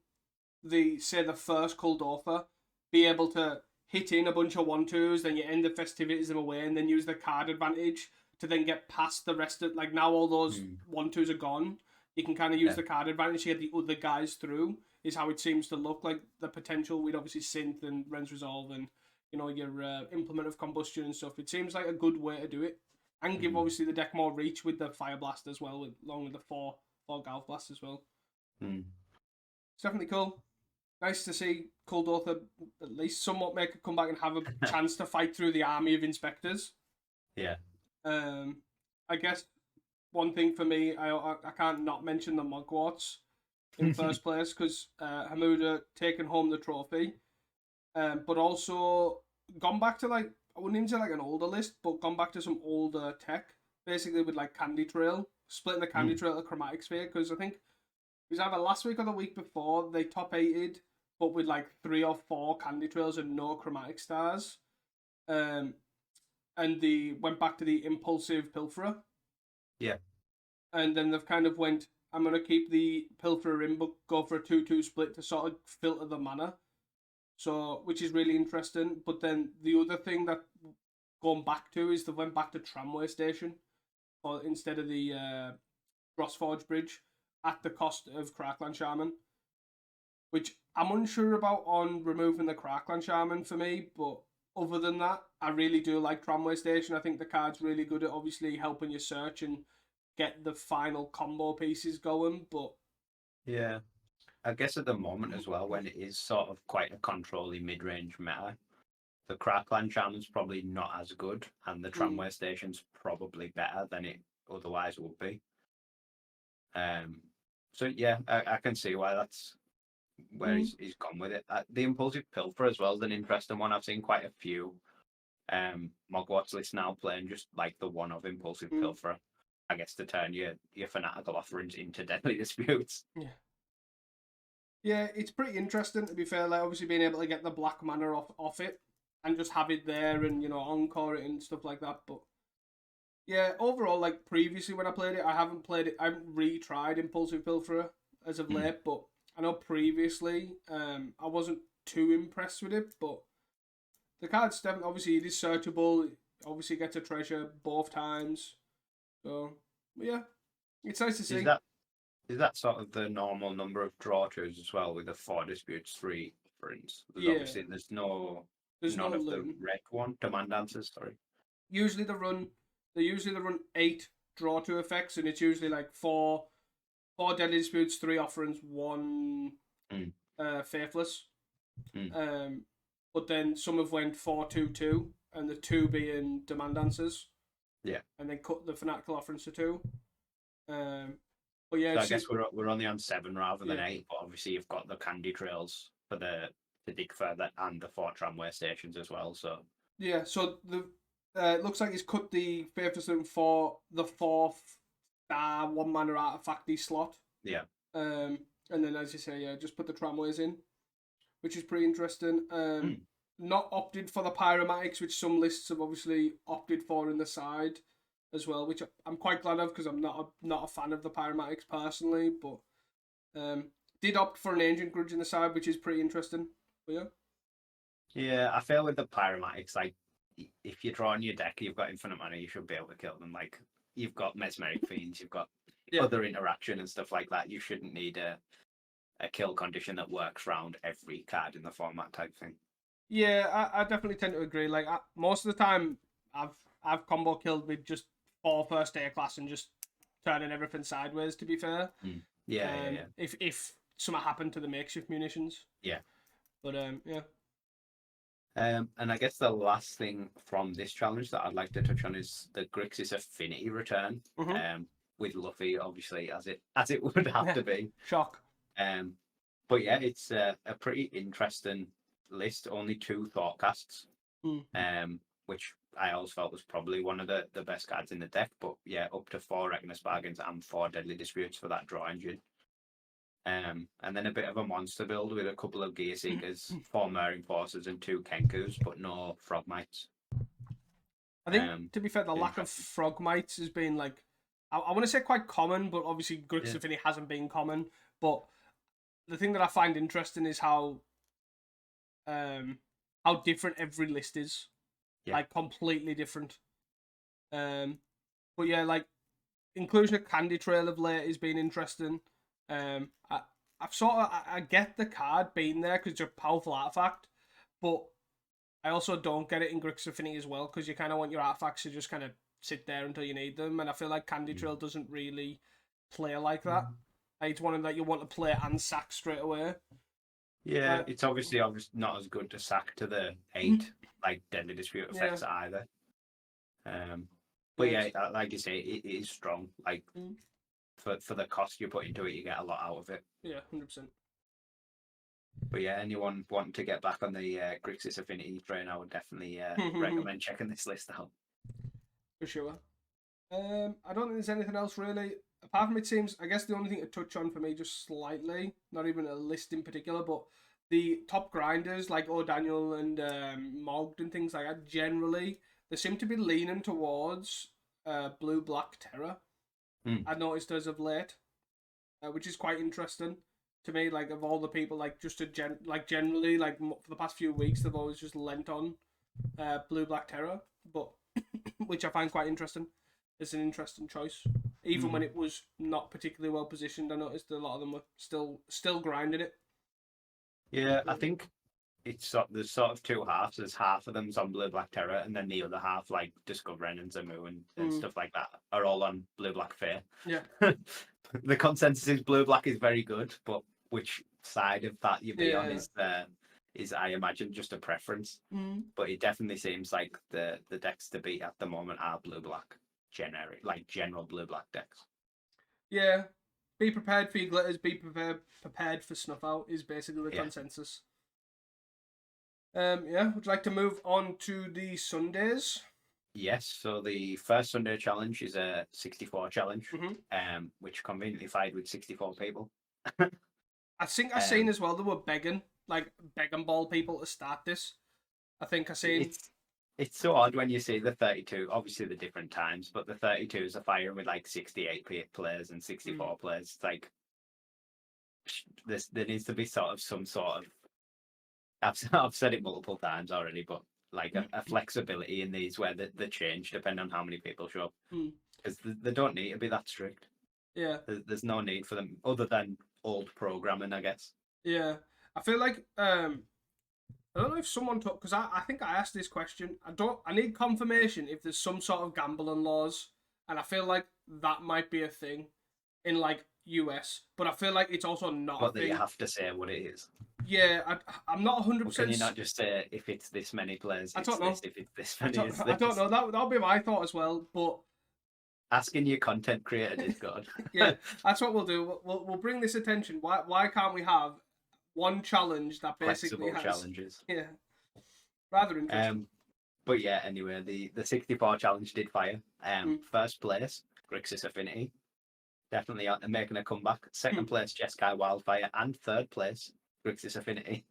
Speaker 1: the first Kuldotha be able to hit in a bunch of 1-2s, then you end the festivities them away, and then use the card advantage to then get past the rest of like now all those 1-2s are gone. You can kind of use the card advantage to get the other guys through. Is how it seems to look like the potential with obviously Synth and Ren's Resolve and your Implement of Combustion and stuff. It seems like a good way to do it, and give obviously the deck more reach with the Fire Blast as well, along with the four Galv Blast as well. It's definitely cool. Nice to see Kuldotha at least somewhat make a comeback and have a chance to fight through the army of inspectors.
Speaker 2: Yeah.
Speaker 1: I guess one thing for me, I can't not mention the Mugworts in first place because Hamuda taking home the trophy, but also gone back to like I wouldn't even say like an older list, but gone back to some older tech, basically with like Candy Trail, splitting the Candy Trail to Chromatic Sphere because I think it was either last week or the week before they top 8'd, but with like 3 or 4 Candy Trails and no Chromatic Stars, and they went back to the Impulsive Pilferer.
Speaker 2: Yeah.
Speaker 1: And then they've kind of went, I'm going to keep the Pilferer in, but go for a 2-2 split to sort of filter the mana. So, which is really interesting. But then the other thing that going back to is they went back to Tramway Station or instead of the Frostforge Bridge at the cost of Crackland Shaman, which I'm unsure about on removing the Crackland Shaman for me, but other than that, I really do like Tramway Station. I think the card's really good at obviously helping you search and get the final combo pieces going, but
Speaker 2: yeah, I guess at the moment as well, when it is sort of quite a controlling mid-range meta, the Crackland Shaman's probably not as good, and the Tramway Station's probably better than it otherwise would be. So yeah, I can see why that's where he's gone with it. The Impulsive Pilfer as well is an interesting one. I've seen quite a few Mogwarts lists now playing just like the one of Impulsive Pilfer, I guess, to turn your fanatical offerings into deadly disputes.
Speaker 1: Yeah, it's pretty interesting to be fair. Like obviously being able to get the black mana off it and just have it there and encore it and stuff like that. But yeah, overall, like previously when I played it, I haven't retried Impulsive Pilferer as of late, but I know previously I wasn't too impressed with it, but the card's definitely, obviously it is searchable, obviously gets a treasure both times. So yeah, it's nice to see.
Speaker 2: Is that sort of the normal number of draw twos as well with the 4 disputes, 3 offerings? Obviously there's none of the red one, demand answers, sorry.
Speaker 1: Usually they run 8 draw 2 effects, and it's usually like 4 deadly disputes, 3 offerings, 1 faithless. But then some have went 4-2-2, and the 2 being demand answers.
Speaker 2: Yeah.
Speaker 1: And then cut the fanatical offerings to 2. But yeah,
Speaker 2: so I guess we're only on 7 rather than 8, but obviously you've got the Candy Trails for to dig further and the 4 Tramway Stations as well. So
Speaker 1: yeah, so the it looks like he's cut the faithless for the 4th star 1 mana artifacty slot.
Speaker 2: Yeah.
Speaker 1: And then as you say, just put the tramways in, which is pretty interesting. Not opted for the pyromatics, which some lists have obviously opted for in the side as well, which I'm quite glad of because I'm not a fan of the pyromatics personally, but did opt for an ancient grudge in the side, which is pretty interesting. But yeah.
Speaker 2: Yeah, I feel with the pyromatics, like if you draw on your deck, you've got infinite mana, you should be able to kill them. Like you've got mesmeric fiends, you've got other interaction and stuff like that. You shouldn't need a kill condition that works around every card in the format type thing.
Speaker 1: Yeah, I definitely tend to agree. Like most of the time, I've combo killed with just 4 first aid class and just turning everything sideways. To be fair,
Speaker 2: Yeah.
Speaker 1: if something happened to the makeshift munitions,
Speaker 2: Yeah.
Speaker 1: But yeah.
Speaker 2: And I guess the last thing from this challenge that I'd like to touch on is the Grixis Affinity return. With Luffy, obviously, as it would have to be.
Speaker 1: Shock.
Speaker 2: But yeah, it's a pretty interesting list. Only 2 Thoughtcasts, which I always felt was probably one of the best cards in the deck. But yeah, up to 4 Reckless Bargains and 4 Deadly Disputes for that draw engine. And then a bit of a monster build with a couple of Gear Seekers, 4 Merring Forces, and 2 Kenkus, but no Frogmites.
Speaker 1: I think, to be fair, the lack of Frogmites has been like, I want to say quite common, but obviously Grixis Affinity hasn't been common. But the thing that I find interesting is how different every list is. Like, completely different. But yeah, like, inclusion of Candy Trail of late has been interesting. I get the card being there because it's a powerful artifact, but I also don't get it in Grixis Affinity as well because you kind of want your artifacts to just kind of sit there until you need them, and I feel like Candy Trail doesn't really play like that. Like, it's one that you want to play and sack straight away.
Speaker 2: Yeah, it's obviously not as good to sack to the 8 like Deadly Dispute effects either. But yeah, like you say, it is strong. Like for the cost you put into it, you get a lot out of it.
Speaker 1: Yeah, 100%.
Speaker 2: But yeah, anyone wanting to get back on the Grixis Affinity train, I would definitely recommend checking this list out.
Speaker 1: For sure. I don't think there's anything else really. Apart from it seems, I guess the only thing to touch on for me just slightly, not even a list in particular, but the top grinders like O'Daniel and Mogged and things like that, generally, they seem to be leaning towards Blue-Black Terror. I've noticed as of late, which is quite interesting to me. Like, of all the people, like, just generally, like, for the past few weeks, they've always just lent on Blue-Black Terror, but which I find quite interesting. It's an interesting choice. Even when it was not particularly well positioned, I noticed a lot of them were still grinding it.
Speaker 2: Yeah, I think there's sort of 2 halves. There's half of them's on Blue-Black Terror, and then the other half, like Discovering and Zamu and stuff like that, are all on Blue-Black Fair.
Speaker 1: Yeah.
Speaker 2: The consensus is Blue-Black is very good, but which side of that you be on is I imagine just a preference. But it definitely seems like the decks to beat at the moment are Blue-Black general Blue-Black decks.
Speaker 1: Yeah. Be prepared for your glitters, be prepared for snuff out is basically the consensus. Would you like to move on to the Sundays?
Speaker 2: Yes, so the first Sunday challenge is a 64 challenge, which conveniently fired with 64 people.
Speaker 1: I think I've seen as well they were begging ball people to start this. I think I've seen...
Speaker 2: It's so odd when you see the 32, obviously the different times, but the 32s are firing with like 68 players and 64 players. It's like, there needs to be some sort of, I've said it multiple times already, but like a flexibility in these where they change depending on how many people show up. Because they don't need to be that strict.
Speaker 1: Yeah.
Speaker 2: There's no need for them other than old programming, I guess.
Speaker 1: Yeah. I feel like, I don't know if someone took, because I think I asked this question. I need confirmation if there's some sort of gambling laws, and I feel like that might be a thing in like US, but I feel like it's also not
Speaker 2: But
Speaker 1: a thing.
Speaker 2: that you have to say what it is.
Speaker 1: Yeah, I'm not 100%.
Speaker 2: Can you not just say if it's this many players?
Speaker 1: I don't know.
Speaker 2: If it's this many,
Speaker 1: I don't know. That'll be my thought as well. But
Speaker 2: asking your content creator Discord.
Speaker 1: Yeah, that's what we'll do. We'll bring this attention. Why can't we have one challenge that basically
Speaker 2: flexible challenges?
Speaker 1: Yeah, rather interesting.
Speaker 2: But yeah, anyway, the 64 challenge did fire. First place, Grixis Affinity, definitely making a comeback. Second place, Jeskai Wildfire, and third place, Grixis Affinity.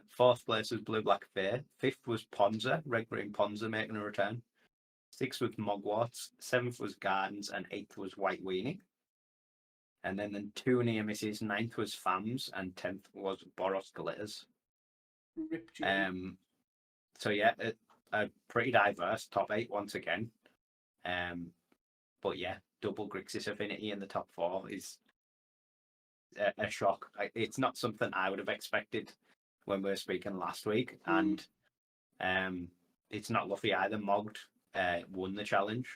Speaker 2: Fourth place was Blue-Black Fair. Fifth was Ponza, Red Green Ponza making a return. Sixth was Mogwarts. Seventh was Gardens, and eighth was White Weenie. And then 2 near misses. Ninth was Fams, and 10th was Boros Glitters. So yeah, a pretty diverse top 8 once again. But yeah, double Grixis Affinity in the top 4 is a shock. It's not something I would have expected when we were speaking last week. And it's not Luffy either. Mogged won the challenge.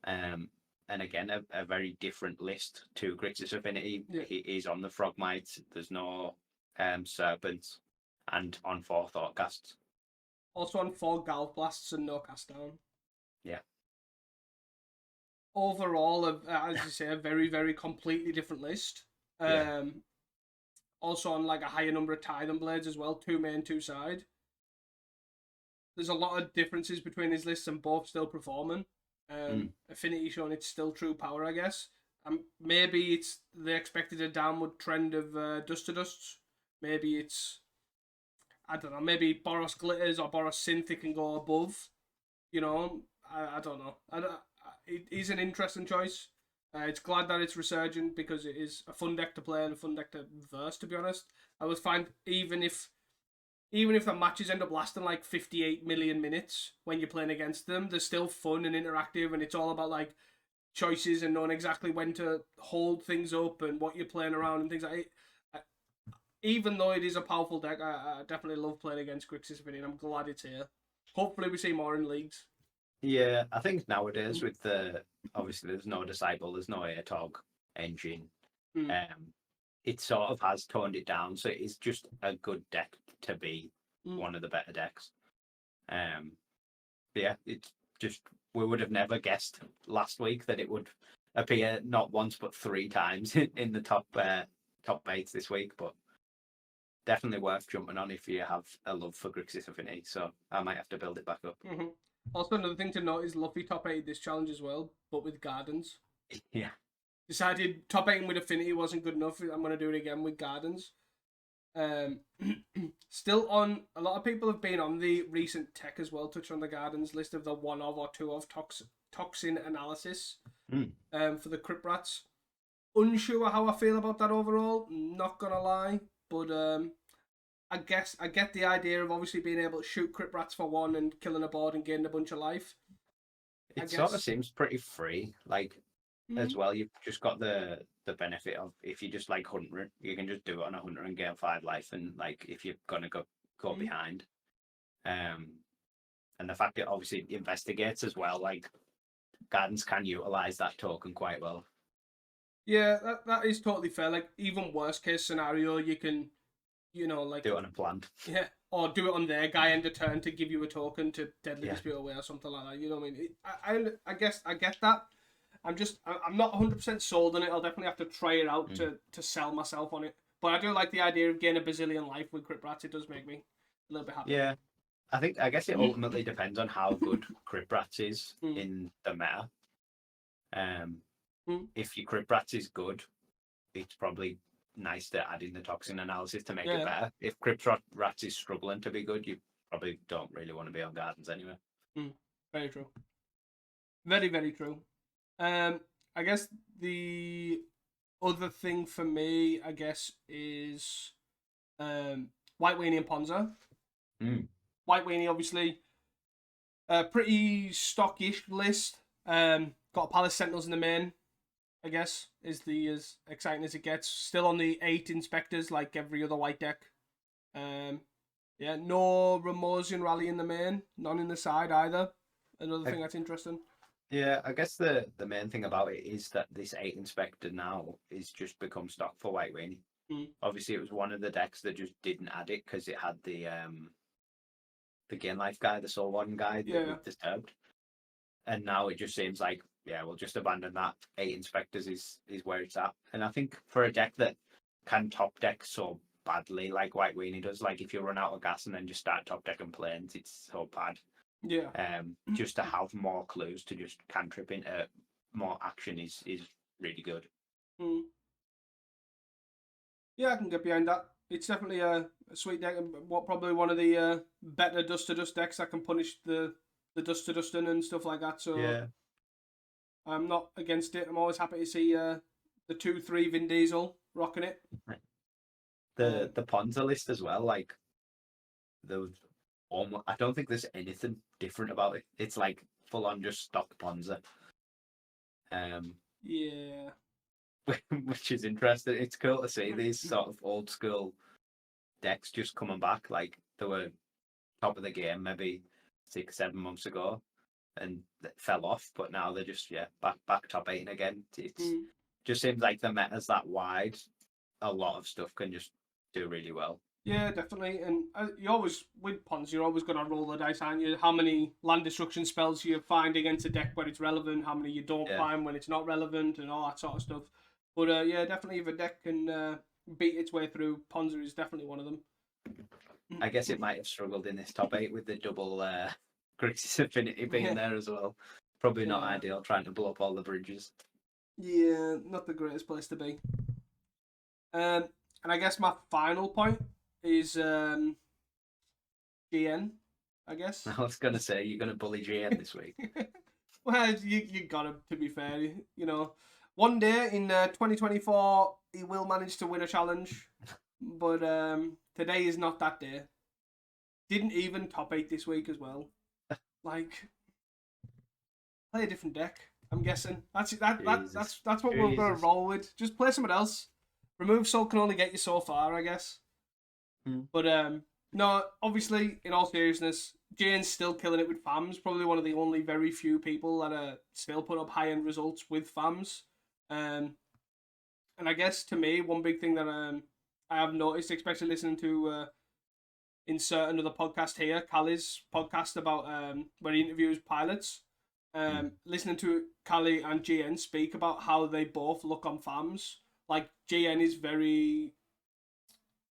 Speaker 2: And again, a very different list to Grixis Affinity.
Speaker 1: Yeah.
Speaker 2: He is on the Frogmite. There's no Serpents, and on 4 Thoughtcasts.
Speaker 1: Also on 4 Galv Blasts and no cast down.
Speaker 2: Yeah.
Speaker 1: Overall, as you say, a very, very completely different list.
Speaker 2: Yeah.
Speaker 1: Also on like a higher number of Titan Blades as well, 2 main, 2 side. There's a lot of differences between his lists and both still performing. Affinity showing its still true power, I guess. Maybe it's they expected a downward trend of Dust to Dusts. Maybe it's, I don't know, maybe Boros Glitters or Boros Synth can go above. You know, I don't know. It is an interesting choice. It's glad that it's resurgent because it is a fun deck to play and a fun deck to verse, to be honest. I would find even if the matches end up lasting like 58 million minutes when you're playing against them, they're still fun and interactive, and it's all about like choices and knowing exactly when to hold things up and what you're playing around and things like that. Even though it is a powerful deck, I definitely love playing against Grixis Affinity, and I'm glad it's here. Hopefully we see more in leagues.
Speaker 2: Yeah, I think nowadays with obviously there's no Disciple, there's no Airtog engine. It sort of has toned it down, so it's just a good deck to be one of the better decks. Yeah, it's just, we would have never guessed last week that it would appear not once but 3 times in the top 8 this week, but definitely worth jumping on if you have a love for Grixis Affinity, so I might have to build it back up.
Speaker 1: Also, another thing to note is Luffy top 8 this challenge as well, but with Gardens.
Speaker 2: Yeah.
Speaker 1: Decided top 8 with Affinity wasn't good enough. I'm going to do it again with Gardens. Still on, a lot of people have been on the recent tech as well, touch on the Gardens list of the 1 of or 2 of toxin analysis for the Crypt Rats. Unsure how I feel about that overall, not going to lie, but I guess I get the idea of obviously being able to shoot Crypt Rats for 1 and killing a board and gaining a bunch of life.
Speaker 2: It sort of seems pretty free, like, as well. You've just got the benefit of, if you just like Hunter, you can just do it on a Hunter and gain 5 life, and like if you're gonna go behind. And the fact that obviously it investigates as well, like Gardens can utilize that token quite well.
Speaker 1: Yeah, that is totally fair. Like, even worst case scenario, you can, you know, like
Speaker 2: do it on a plant.
Speaker 1: Yeah, or do it on their guy end of turn to give you a token to Deadly Dispute away or something like that. You know what I mean? I guess I get that. I'm not 100% sold on it. I'll definitely have to try it out to sell myself on it. But I do like the idea of gaining a bazillion life with Crypt Rats. It does make me a little bit happy.
Speaker 2: Yeah, I guess it ultimately depends on how good Crypt Rats is in the meta. If your Crypt Rats is good, it's probably nice to add in the toxin analysis to make it better. If Crypt Rats is struggling to be good, you probably don't really want to be on Gardens anyway.
Speaker 1: Very true. Very, very true. I guess the other thing for me, I guess, is White Weenie and Ponza. White Weenie, obviously, pretty stockish list. Got Palace Sentinels in the main, I guess, is as exciting as it gets. Still on the 8 Inspectors, like every other white deck. Yeah, no Ramosian Rally in the main, none in the side either. Another thing that's interesting.
Speaker 2: Yeah, I guess the main thing about it is that this 8 Inspector now is just become stock for White Weenie. Obviously, it was one of the decks that just didn't add it because it had the Gain Life guy, the Soul One guy that was disturbed. And now it just seems like, yeah, we'll just abandon that. 8 Inspectors is where it's at. And I think for a deck that can top deck so badly like White Weenie does, like if you run out of gas and then just start top decking planes, it's so bad.
Speaker 1: Yeah.
Speaker 2: Just to have more clues to just cantrip into more action is really good.
Speaker 1: Yeah, I can get behind that. It's definitely a sweet deck, and probably one of the better Dust to Dust decks that can punish the Dust to Dustin and stuff like that. So
Speaker 2: yeah,
Speaker 1: I'm not against it. I'm always happy to see the 2-3 Vin Diesel rocking it.
Speaker 2: The Ponza list as well, like those. I don't think there's anything different about it. It's like full on just stock Ponza.
Speaker 1: Yeah.
Speaker 2: Which is interesting. It's cool to see these sort of old school decks just coming back. Like they were top of the game maybe 6-7 months ago, and fell off. But now they're just back top 8 again. It's just seems like the meta's that wide. A lot of stuff can just do really well.
Speaker 1: Yeah, definitely. And you always, with Pons, you're always going to roll the dice, aren't you? How many land destruction spells you find against a deck when it's relevant, how many you don't find when it's not relevant, and all that sort of stuff. But yeah, definitely if a deck can beat its way through, Ponza is definitely one of them.
Speaker 2: I guess it might have struggled in this top 8 with the double Grixis Affinity being there as well. Probably not ideal trying to blow up all the bridges.
Speaker 1: Yeah, not the greatest place to be. And I guess my final point is GN, I guess.
Speaker 2: I was going to say, you're going to bully GN this week.
Speaker 1: Well, you got him, to be fair. You know, one day in 2024, he will manage to win a challenge. But today is not that day. Didn't even top 8 this week as well. Like, play a different deck, I'm guessing. That's what we're going to roll with. Just play something else. Remove Soul can only get you so far, I guess. But no, obviously, in all seriousness, Jane's still killing it with FAMs. Probably one of the only very few people that are still put up high-end results with FAMs. And I guess, to me, one big thing that I have noticed, especially listening to insert another podcast here, Kalikaiz podcast about where he interviews pilots. Listening to Kali and GN speak about how they both look on FAMs. Like, GN is very,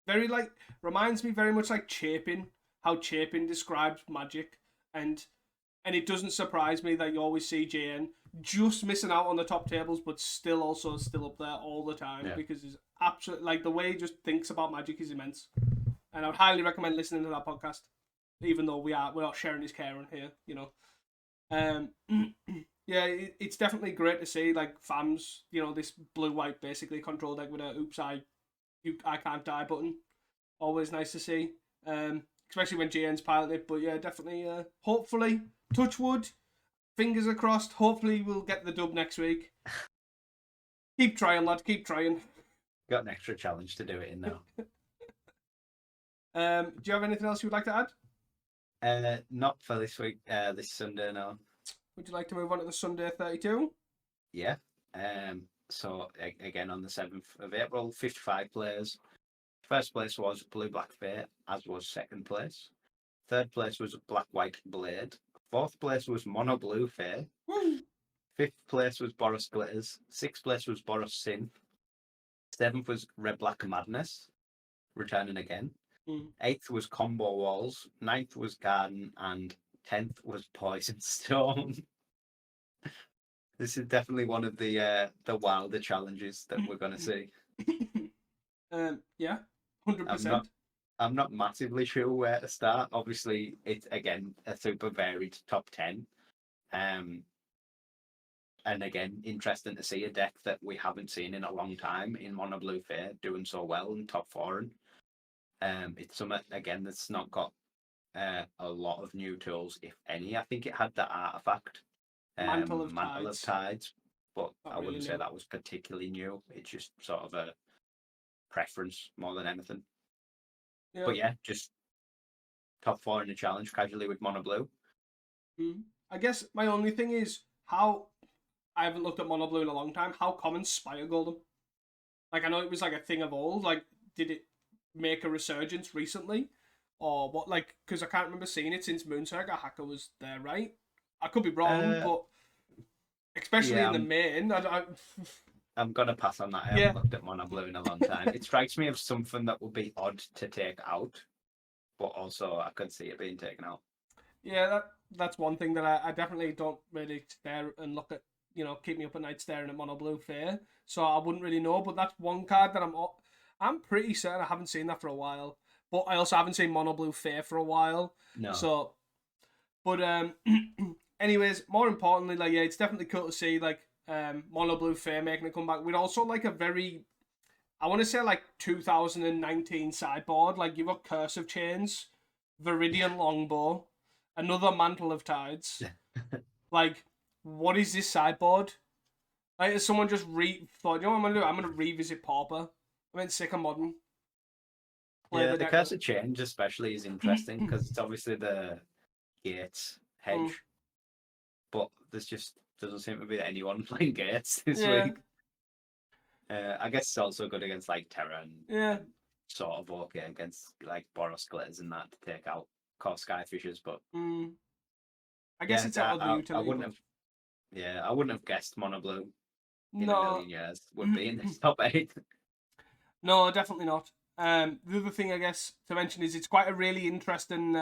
Speaker 1: like, reminds me very much like Chapin, how Chapin describes Magic. And it doesn't surprise me that you always see GN just missing out on the top tables, but still up there all the time, because he's absolutely, like, the way he just thinks about Magic is immense. And I would highly recommend listening to that podcast, even though we're not sharing his care on here, you know. Yeah, it's definitely great to see, like, FAMs, you know, this blue-white basically control deck with a oops, I can't die button. Always nice to see, especially when GN's piloting it. But yeah, definitely, hopefully, touch wood, fingers are crossed, hopefully we'll get the dub next week. Keep trying, lad, keep trying.
Speaker 2: Got an extra challenge to do it in now.
Speaker 1: Do you have anything else you would like to
Speaker 2: add? Not for this week, this Sunday, no.
Speaker 1: Would you like to move on to the Sunday 32?
Speaker 2: Yeah. So, again, on the 7th of April, 55 players. First place was Blue Black Fate, as was second place. Third place was Black White Blade. Fourth place was Mono Blue Fate. Fifth place was Boros Glitters. Sixth place was Boros Synth. Seventh was Red Black Madness, returning again. Eighth was Combo Walls. Ninth was Garden, and 10th was Poison Storm. This is definitely one of the wilder challenges that we're going to see.
Speaker 1: Yeah, 100%.
Speaker 2: I'm not massively sure where to start. Obviously, it's, again, a super varied top 10. And again, interesting to see a deck that we haven't seen in a long time in Mono Blue Fair doing so well in top 4. It's something, again, that's not got a lot of new tools, if any. I think it had the artifact,
Speaker 1: Mantle of
Speaker 2: Tides, but
Speaker 1: not
Speaker 2: I wouldn't
Speaker 1: really
Speaker 2: say
Speaker 1: new.
Speaker 2: that was particularly new. It's just sort of a preference more than anything.
Speaker 1: Yeah.
Speaker 2: But yeah, just top 4 in the challenge casually with Mono Blue.
Speaker 1: I guess my only thing is how I haven't looked at Mono Blue in a long time. How common Spire Golem? Like, I know it was like a thing of old. Like, did it make a resurgence recently, or what? Like, because I can't remember seeing it since Moonsaga Hacker was there, right? I could be wrong, but especially in the main,
Speaker 2: I'm gonna pass on that. I haven't looked at Mono Blue in a long time. It strikes me as something that would be odd to take out, but also I could see it being taken out.
Speaker 1: Yeah, that's one thing that I definitely don't really stare and look at. You know, keep me up at night staring at Mono Blue Fair. So I wouldn't really know, but that's one card that I'm pretty certain I haven't seen that for a while. But I also haven't seen Mono Blue Fair for a while.
Speaker 2: No.
Speaker 1: So, but anyways, more importantly, like, yeah, it's definitely cool to see, like, Mono Blue Fair making a comeback with also, like, a very, I want to say, like, 2019 sideboard. Like, you've got Curse of Chains, Viridian Longbow, another Mantle of Tides. Like, what is this sideboard? Like, has someone just thought, you know what I'm going to do? I'm going to revisit Pauper. I mean, sick of Modern.
Speaker 2: The Curse of Change especially is interesting because it's obviously Gates
Speaker 1: Mm.
Speaker 2: hedge, but there's just doesn't seem to be anyone playing Gates this
Speaker 1: Yeah.
Speaker 2: week. I guess it's also good against like Terra
Speaker 1: Yeah.
Speaker 2: and sort of okay against like Boros Glitters and that to take out core Skyfishes, but
Speaker 1: Mm. I guess
Speaker 2: yeah,
Speaker 1: it's out of the
Speaker 2: I
Speaker 1: utility.
Speaker 2: wouldn't
Speaker 1: But...
Speaker 2: have. Yeah, I wouldn't have guessed Mono Blue in a
Speaker 1: No.
Speaker 2: million years would be in this top 8.
Speaker 1: No, definitely not. The other thing I guess to mention is it's quite a really interesting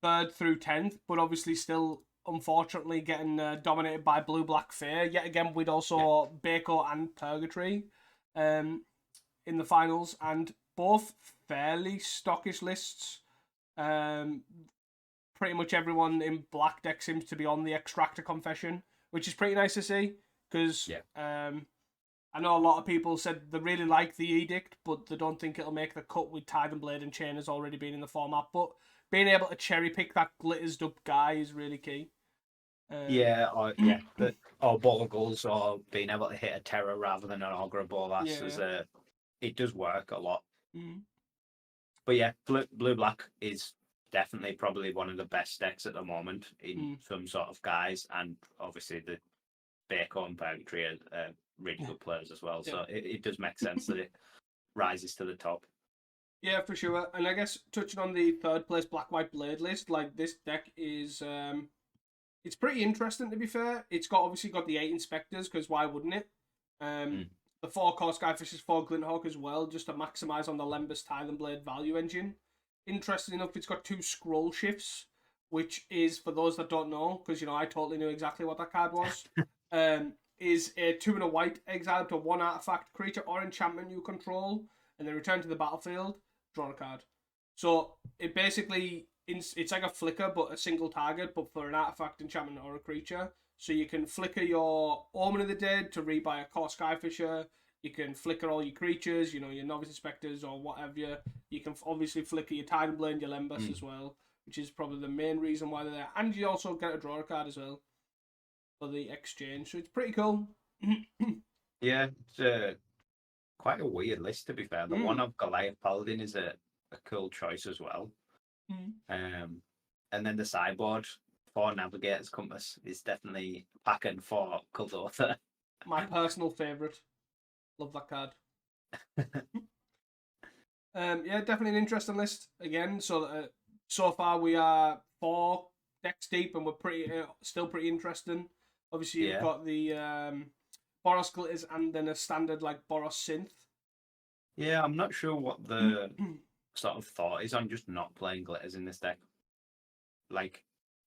Speaker 1: 3rd through 10th, but obviously still unfortunately getting dominated by Blue Black Fair. Yet again, we'd also Bako and Purgatory in the finals, and both fairly stockish lists. Pretty much everyone in Black deck seems to be on the Extractor Confession, which is pretty nice to see because I know a lot of people said they really like the Edict, but they don't think it'll make the cut with Tide and Blade and Chain has already been in the format. But being able to cherry pick that glitters up guy is really key.
Speaker 2: Or Borgles, or being able to hit a Terror rather than an Augur Bolas it does work a lot.
Speaker 1: Mm.
Speaker 2: But yeah, blue black is definitely probably one of the best decks at the moment in some sort of guys, and obviously the Bako and Purgatory are really good players as well. So it does make sense that it rises to the top.
Speaker 1: Yeah, for sure. And I guess touching on the 3rd place Black White Blade list, like this deck is it's pretty interesting to be fair. It's obviously got the 8 inspectors because why wouldn't it? The 4 core Skyfishes, 4 Glinthawk as well, just to maximise on the Lembas Tide and Blade value engine. Interesting enough, it's got 2 scroll shifts, which is, for those that don't know, because I totally knew exactly what that card was, is a 2 and a white exile to 1 artifact, creature or enchantment you control, and then return to the battlefield, draw a card. So it basically, it's like a flicker, but a single target, but for an artifact, enchantment, or a creature. So you can flicker your Omen of the Dead to rebuy a core Skyfisher. You can flicker all your creatures, your Novice Inspectors or whatever. You can obviously flicker your Tide and Blade, your Lembas as well, which is probably the main reason why they're there. And you also get a draw a card as well for the exchange. So it's pretty cool.
Speaker 2: Yeah, it's quite a weird list to be fair. The one of Goliath Paladin is a cool choice as well. And then the sideboard for Navigator's Compass is definitely packing for Cult Author.
Speaker 1: My personal favourite. Love that card. Definitely an interesting list again. So far we are 4 decks deep, and we're still pretty interesting. Obviously, you've got the Boros Glitters and then a standard like Boros Synth.
Speaker 2: Yeah, I'm not sure what the sort of thought is on just not playing Glitters in this deck. Like,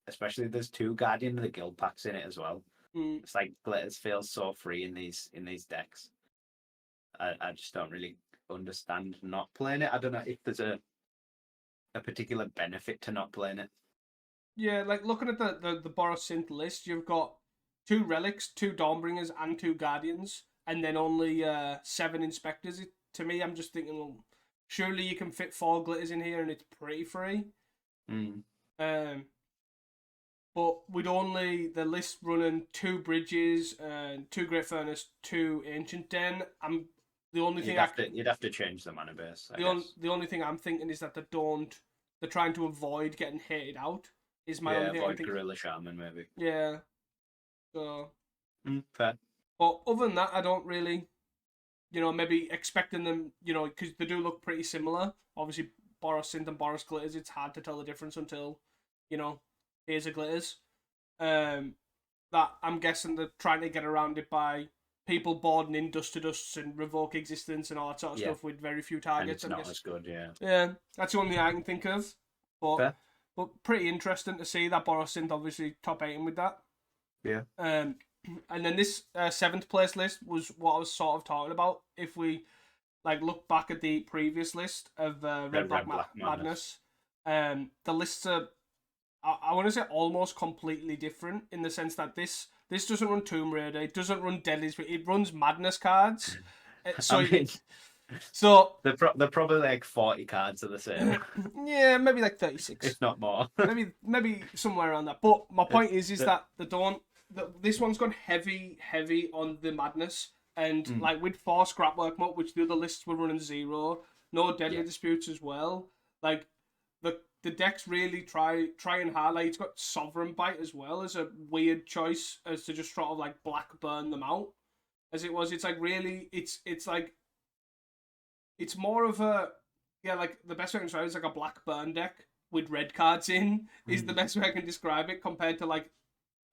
Speaker 2: especially there's 2 Guardian of the Guild packs in it as well. It's like Glitters feels so free in these decks. I just don't really understand not playing it. I don't know if there's a particular benefit to not playing it.
Speaker 1: Yeah, like looking at the Boros Synth list, you've got 2 Relics, 2 Dawnbringers, and 2 Guardians, and then only 7 Inspectors. To me, I'm just thinking, well, surely you can fit 4 Glitters in here and it's pretty free. But with only the list running 2 Bridges, 2 Great Furnace, 2 Ancient Den, the only thing
Speaker 2: you'd have to change the mana base.
Speaker 1: The only thing I'm thinking is that they're trying to avoid getting hated out. Is my only thing.
Speaker 2: Avoid Gorilla Shaman maybe.
Speaker 1: Yeah. So.
Speaker 2: Fair.
Speaker 1: But other than that, I don't really, maybe expecting them, because they do look pretty similar. Obviously, Boros Synth and Boros Glitters, it's hard to tell the difference until, here's a Glitters. That I'm guessing they're trying to get around it by people boarding in Dust to Dusts and Revoke Existence and all that sort of stuff with very few targets.
Speaker 2: And it's not as good, yeah.
Speaker 1: Yeah, that's the only thing I can think of. But pretty interesting to see that Boros Synth obviously top 8 with that.
Speaker 2: Yeah.
Speaker 1: And then this 7th place list was what I was sort of talking about. If we look back at the previous list of Red Black Madness, the lists are, I want to say, almost completely different in the sense that this doesn't run Tomb Raider, it doesn't run Deadly, it runs Madness cards. So
Speaker 2: they're probably like 40 cards of the same.
Speaker 1: Yeah, maybe like 36,
Speaker 2: if not more.
Speaker 1: maybe somewhere around that. But my point is that this one's gone heavy on the Madness, and with 4 Scrapwork Mode, which the other lists were running 0, no Deadly Disputes as well. Like the the deck's really trying hard. Like, it's got Sovereign Bite as well as a weird choice as to just sort of like black burn them out. As it was, it's like really, it's like, it's more of a, yeah, like the best way I can describe it is like a black burn deck with red cards in is the best way I can describe it compared to like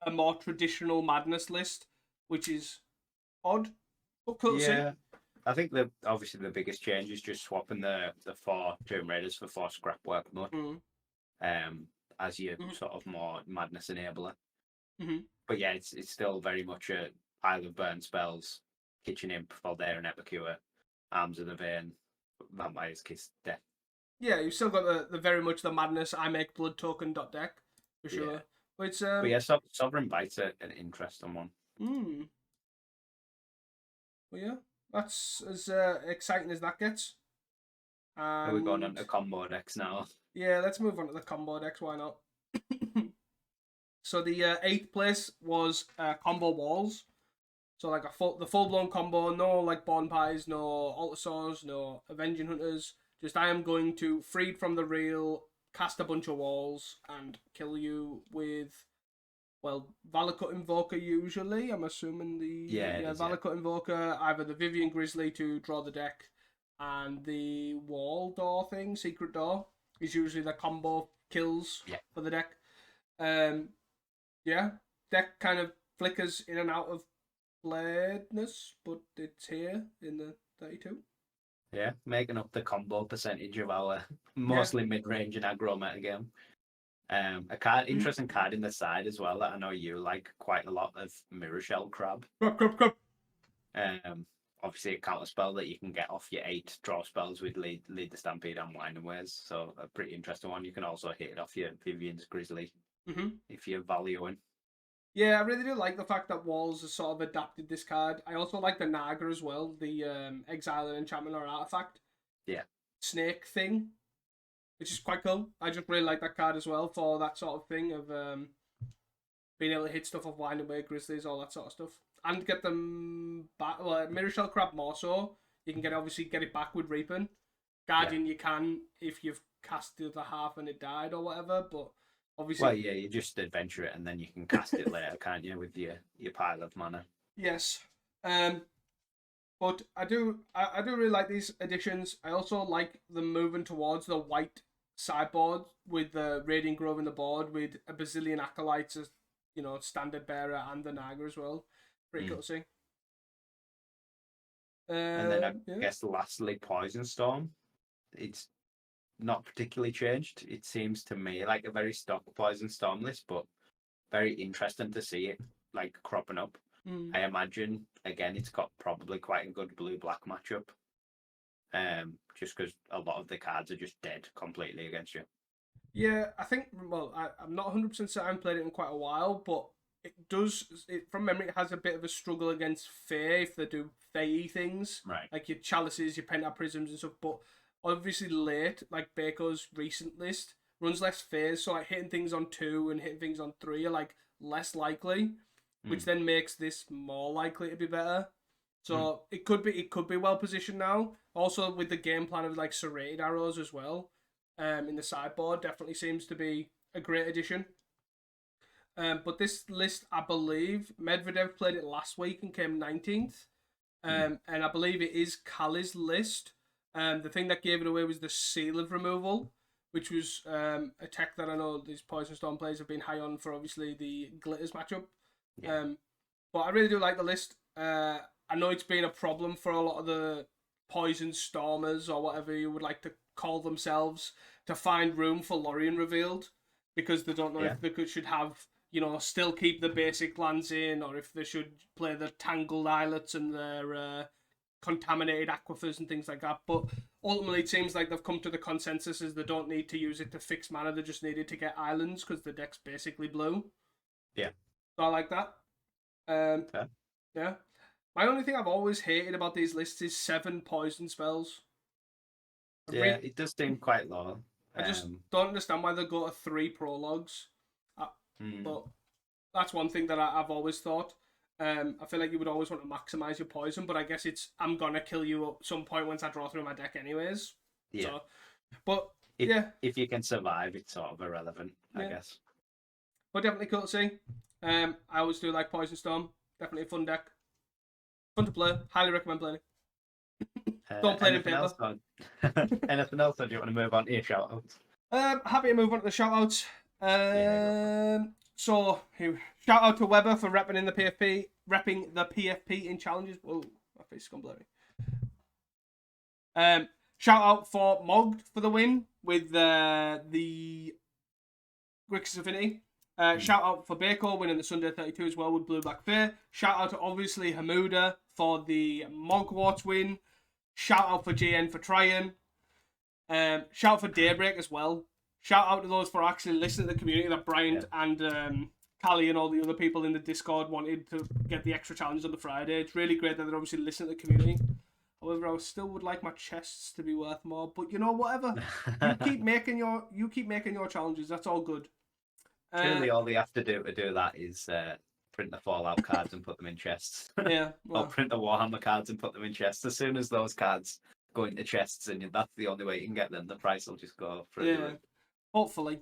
Speaker 1: a more traditional Madness list, which is odd but cool to see.
Speaker 2: Yeah, I think obviously the biggest change is just swapping the 4 Tomb Raiders for 4 Scrapwork Mud. As your sort of more Madness enabler. But yeah, it's still very much a pile of burn spells, Kitchen Imp, Valdair and Epicure, Arms of the Vein, Vampire's Kiss, Death.
Speaker 1: Yeah, you've still got the very much the Madness I make blood token deck for sure.
Speaker 2: Yeah.
Speaker 1: But it's
Speaker 2: But yeah, Sovereign Bite's an interesting one.
Speaker 1: Well, yeah, that's as exciting as that gets.
Speaker 2: Are we going on to combo decks now?
Speaker 1: Yeah, let's move on to the combo decks. Why not? So the 8th place was combo walls. So like the full blown combo, no like bonfires, no altar saws, no avenging hunters. Just I am going to freed from the real, cast a bunch of walls and kill you with, well, Valakut Invoker usually. I'm assuming Valakut Invoker, either the Vivian Grizzly to draw the deck, and the wall door thing, Secret Door, is usually the combo kills for the deck. Deck kind of flickers in and out of playedness, but it's here in the 32.
Speaker 2: Yeah, making up the combo percentage of our mostly mid-range and aggro metagame. A interesting card in the side as well that I know you like quite a lot of Mirror Shell Crab.
Speaker 1: Crab.
Speaker 2: Obviously a counter spell that you can get off your 8 draw spells with lead the Stampede and Winding Ways. So a pretty interesting one. You can also hit it off your Vivian's Grizzly if you're valuing.
Speaker 1: Yeah, I really do like the fact that Walls has sort of adapted this card. I also like the Naga as well, the Exile and Enchantment or Artifact.
Speaker 2: Yeah.
Speaker 1: Snake thing, which is quite cool. I just really like that card as well for that sort of thing of being able to hit stuff off Winding Way, Grizzlies, all that sort of stuff. And get them back. Well, Mirror Shell Crab more so. You can obviously get it back with Reaping. Guardian you can if you've cast the other half and it died or whatever, but obviously...
Speaker 2: Well, yeah, you just adventure it and then you can cast it later, can't you, with your pile of mana.
Speaker 1: Yes. But I do really like these additions. I also like them moving towards the white sideboard with the Radiant Grove in the board with a bazillion Acolytes as, standard bearer and the Naga as well. Pretty cool to see.
Speaker 2: And then I guess lastly, Poison Storm. It's not particularly changed. It seems to me like a very stock Poison Storm list, but very interesting to see it like cropping up. I imagine again it's got probably quite a good blue-black matchup. Just because a lot of the cards are just dead completely against you.
Speaker 1: Yeah, I think. Well, I'm not 100% certain. I haven't played it in quite a while, but from memory, it has a bit of a struggle against Fae if they do Fae things,
Speaker 2: right?
Speaker 1: Like your Chalices, your Pentaprisms and stuff. But obviously late, like Baco's recent list runs less Faes, so like hitting things on 2 and hitting things on 3 are like less likely, which then makes this more likely to be better. So it could be well positioned now. Also with the game plan of like serrated arrows as well, in the sideboard definitely seems to be a great addition. But this list, I believe, Medvedev played it last week and came 19th. And I believe it is Kali's list. The thing that gave it away was the Seal of Removal, which was a tech that I know these Poison Storm players have been high on for obviously the Glitters matchup. Yeah. But I really do like the list. I know it's been a problem for a lot of the Poison Stormers or whatever you would like to call themselves to find room for Lorien Revealed because they don't know if they should have, still keep the basic lands in or if they should play the Tangled Islets and their contaminated aquifers and things like that. But ultimately it seems like they've come to the consensus is they don't need to use it to fix mana, they just needed to get islands because the deck's basically blue.
Speaker 2: Yeah.
Speaker 1: So I like that. Yeah. My only thing I've always hated about these lists is 7 poison spells.
Speaker 2: It does seem quite low.
Speaker 1: I just don't understand why they go to 3 prologues. But that's one thing that I've always thought. I feel like you would always want to maximize your poison, but I guess it's I'm gonna kill you at some point once I draw through my deck anyways.
Speaker 2: Yeah.
Speaker 1: So, but
Speaker 2: if you can survive, it's sort of irrelevant, I guess.
Speaker 1: But definitely cool to see. I always do like Poison Storm. Definitely a fun deck. Fun to play. Highly recommend playing it. Don't play it in paper.
Speaker 2: Anything else, or do you want to move on to your shout-outs?
Speaker 1: Happy to move on to the shout-outs.
Speaker 2: Yeah,
Speaker 1: So, shout out to Weber for repping the PFP in challenges. Whoa, my face is gone blurry. Shout out for Mogged for the win with the Grixis Affinity. Shout out for Bako winning the Sunday 32 as well with Blue Black Fair. Shout out to obviously Hamuda for the Mogwarts win. Shout out for JN for trying. Shout out for Daybreak as well. Shout out to those for actually listening to the community that Bryant and Callie and all the other people in the Discord wanted to get the extra challenge on the Friday. It's really great that they're obviously listening to the community. However, I still would like my chests to be worth more. But you know, whatever. You keep making your challenges. That's all good.
Speaker 2: Truly, all they have to do that is print the Fallout cards and put them in chests.
Speaker 1: Yeah. Well.
Speaker 2: Or print the Warhammer cards and put them in chests. As soon as those cards go into chests, and that's the only way you can get them, the price will just go through the roof.
Speaker 1: Hopefully.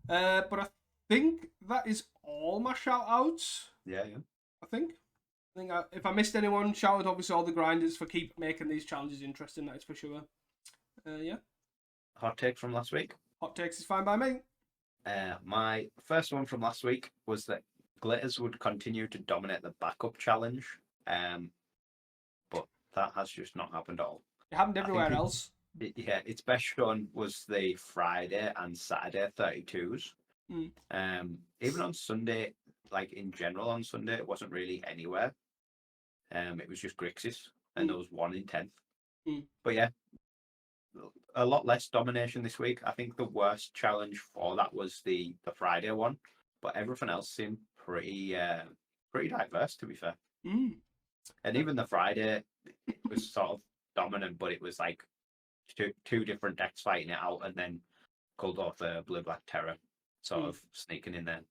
Speaker 1: But I think that is all my shout outs.
Speaker 2: Yeah.
Speaker 1: I think if I missed anyone, shout out obviously all the grinders for keep making these challenges interesting, that is for sure. Yeah.
Speaker 2: Hot take from last week?
Speaker 1: Hot takes is fine by me.
Speaker 2: My first one from last week was that Glitters would continue to dominate the backup challenge. But that has just not happened at all.
Speaker 1: It happened everywhere else.
Speaker 2: Its best shown was the Friday and Saturday 32s. Even on Sunday, like in general on Sunday, it wasn't really anywhere. It was just Grixis, and there was 1 in 10. But yeah, a lot less domination this week. I think the worst challenge for that was the Friday one, but everything else seemed pretty diverse, to be fair. And even the Friday, it was sort of dominant, but it was like two different decks fighting it out, and then called off the Blue Black Terror sort of sneaking in there.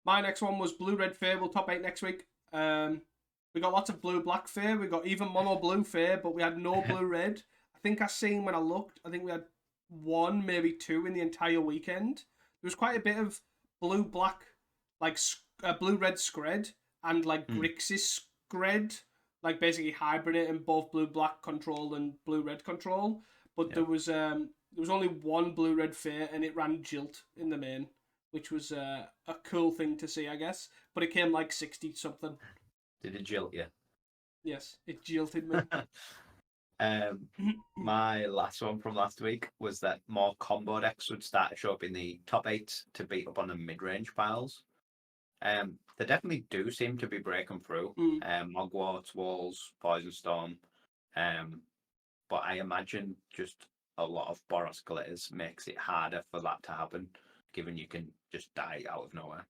Speaker 1: My next one was Blue Red Fair. We'll top 8 next week. We got lots of Blue Black Fair. We got even mono blue Fair, but we had no blue red. I think I seen when I looked, I think we had 1, maybe 2 in the entire weekend. There was quite a bit of blue black, like blue red scred and like Grixis scred, like basically hibernating both blue black control and blue red control. But there was only 1 blue red Fair, and it ran Jilt in the main, which was a cool thing to see, I guess. But it came like 60 something.
Speaker 2: Did it jilt you?
Speaker 1: Yes, it jilted me.
Speaker 2: My last one from last week was that more combo decks would start to show up in the top 8 to beat up on the mid-range piles. They definitely do seem to be breaking through. Mogwarts, Walls, Poison Storm. But I imagine just a lot of Boros Glitters makes it harder for that to happen, given you can just die out of nowhere.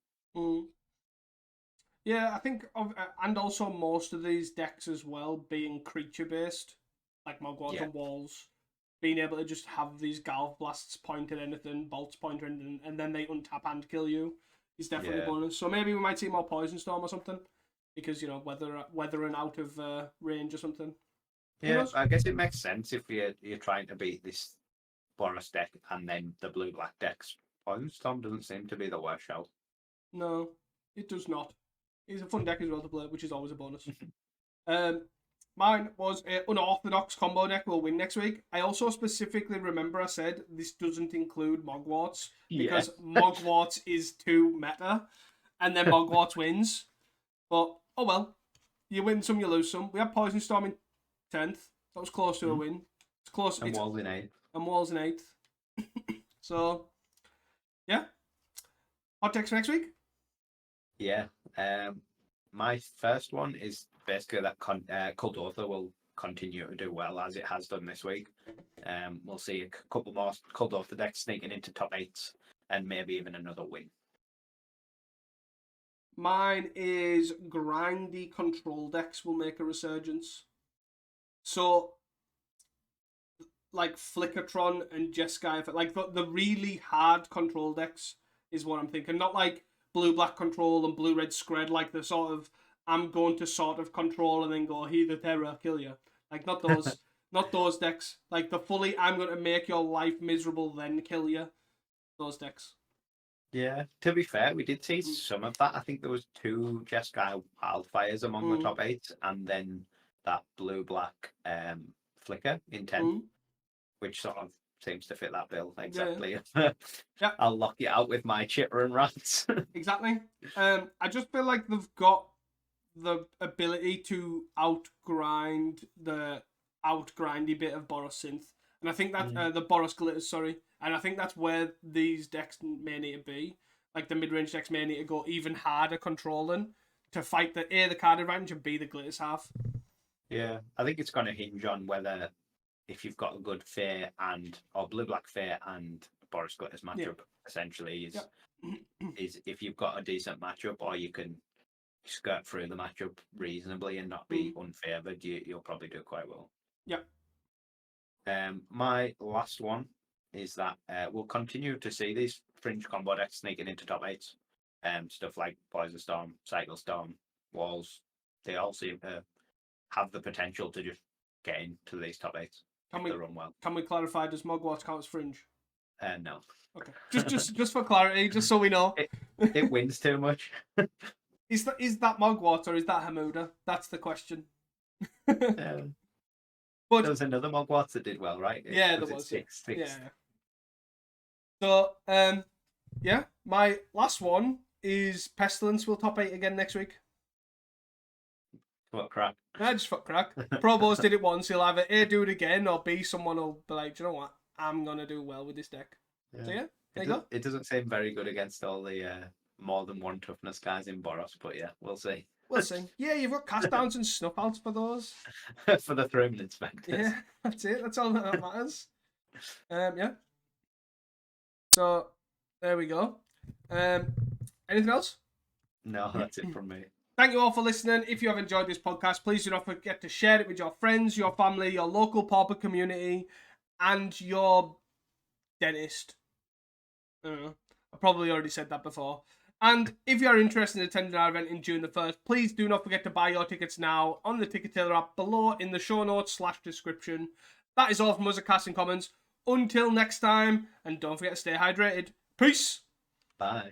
Speaker 1: Yeah, I think, and also most of these decks as well being creature based, like Mogwarts and Walls, being able to just have these Galv Blasts point at anything, Bolts point at anything, and then they untap and kill you is definitely a bonus. So maybe we might see more Poison Storm or something, because, you know, weathering out of range or something.
Speaker 2: Yeah, I guess it makes sense if you're trying to beat this Boros deck and then the blue-black decks. Poison Storm doesn't seem to be the worst shout.
Speaker 1: No, it does not. It's a fun deck as well to play, which is always a bonus. Mine was an unorthodox combo deck will win next week. I also specifically remember I said this doesn't include Mogwarts because Mogwarts is too meta, and then Mogwarts wins. But, oh well. You win some, you lose some. We had Poison Storm in 10th. That was close to a win. It's close.
Speaker 2: And Walls in 8th.
Speaker 1: And Walls in 8th. So, yeah. Hot takes for next week?
Speaker 2: Yeah. My first one is basically that Kuldotha will continue to do well as it has done this week. We'll see a couple more Kuldotha decks sneaking into top 8s and maybe even another win.
Speaker 1: Mine is grindy control decks will make a resurgence. So, like Flickertron and Jeskai, like the really hard control decks is what I'm thinking. Not like blue-black control and blue-red scred, like the sort of, I'm going to sort of control and then go, he the terror, kill you. Like, not those. Not those decks. Like the fully, I'm going to make your life miserable, then kill you. Those decks.
Speaker 2: Yeah, to be fair, we did see some of that. I think there was 2 Jeskai Wildfires among the top 8, and then that blue-black flicker in 10, which sort of seems to fit that bill exactly.
Speaker 1: Yeah.
Speaker 2: I'll lock it out with my chitter and rats.
Speaker 1: Exactly. I just feel like they've got the ability to outgrindy bit of Boros Synth. And I think that the Boros Glitters, sorry. And I think that's where these decks may need to be. Like the mid-range decks may need to go even harder controlling to fight the A, the card advantage, and B, the Glitters half.
Speaker 2: Yeah, I think it's going to hinge on whether if you've got a good Fair or blue-black Fair and Boros Glitters matchup, essentially, is if you've got a decent matchup or you can skirt through the matchup reasonably and not be unfavored, you'll probably do quite well.
Speaker 1: Yep.
Speaker 2: My last one is that we'll continue to see these fringe combo decks sneaking into top 8s. Stuff like Poison Storm, Cycle Storm, Walls, they all seem to have the potential to just get into these top 8s if they run well.
Speaker 1: Can we clarify, does Mogwart count as fringe?
Speaker 2: No.
Speaker 1: Okay. Just for clarity, just so we know.
Speaker 2: It wins too much.
Speaker 1: Is that Mogwart or is that Hamuda? That's the question.
Speaker 2: But there was another Mogwart that did well, right?
Speaker 1: Yeah, there was.
Speaker 2: Six.
Speaker 1: Yeah. So, my last one is Pestilence will top 8 again next week.
Speaker 2: What crack?
Speaker 1: Yeah, just fuck crack. Probos did it once, he'll either A, do it again, or B, someone will be like, do you know what? I'm going to do well with this deck. Yeah. So, there you go.
Speaker 2: It doesn't seem very good against all the more than 1 toughness guys in Boros, but yeah, we'll see.
Speaker 1: We'll see. Yeah, you've got cast downs and snuff outs for those.
Speaker 2: For the Throne Inspectors.
Speaker 1: Yeah, that's it. That's all that matters. Yeah. So, there we go. Anything else?
Speaker 2: No, that's it from me.
Speaker 1: Thank you all for listening. If you have enjoyed this podcast, please do not forget to share it with your friends, your family, your local pauper community, and your dentist. I don't know. I probably already said that before. And if you are interested in attending our event in June the 1st, please do not forget to buy your tickets now on the Ticket Tailor app below in the show notes /description. That is all from us at Casting Commons. Until next time, and don't forget to stay hydrated. Peace!
Speaker 2: Bye.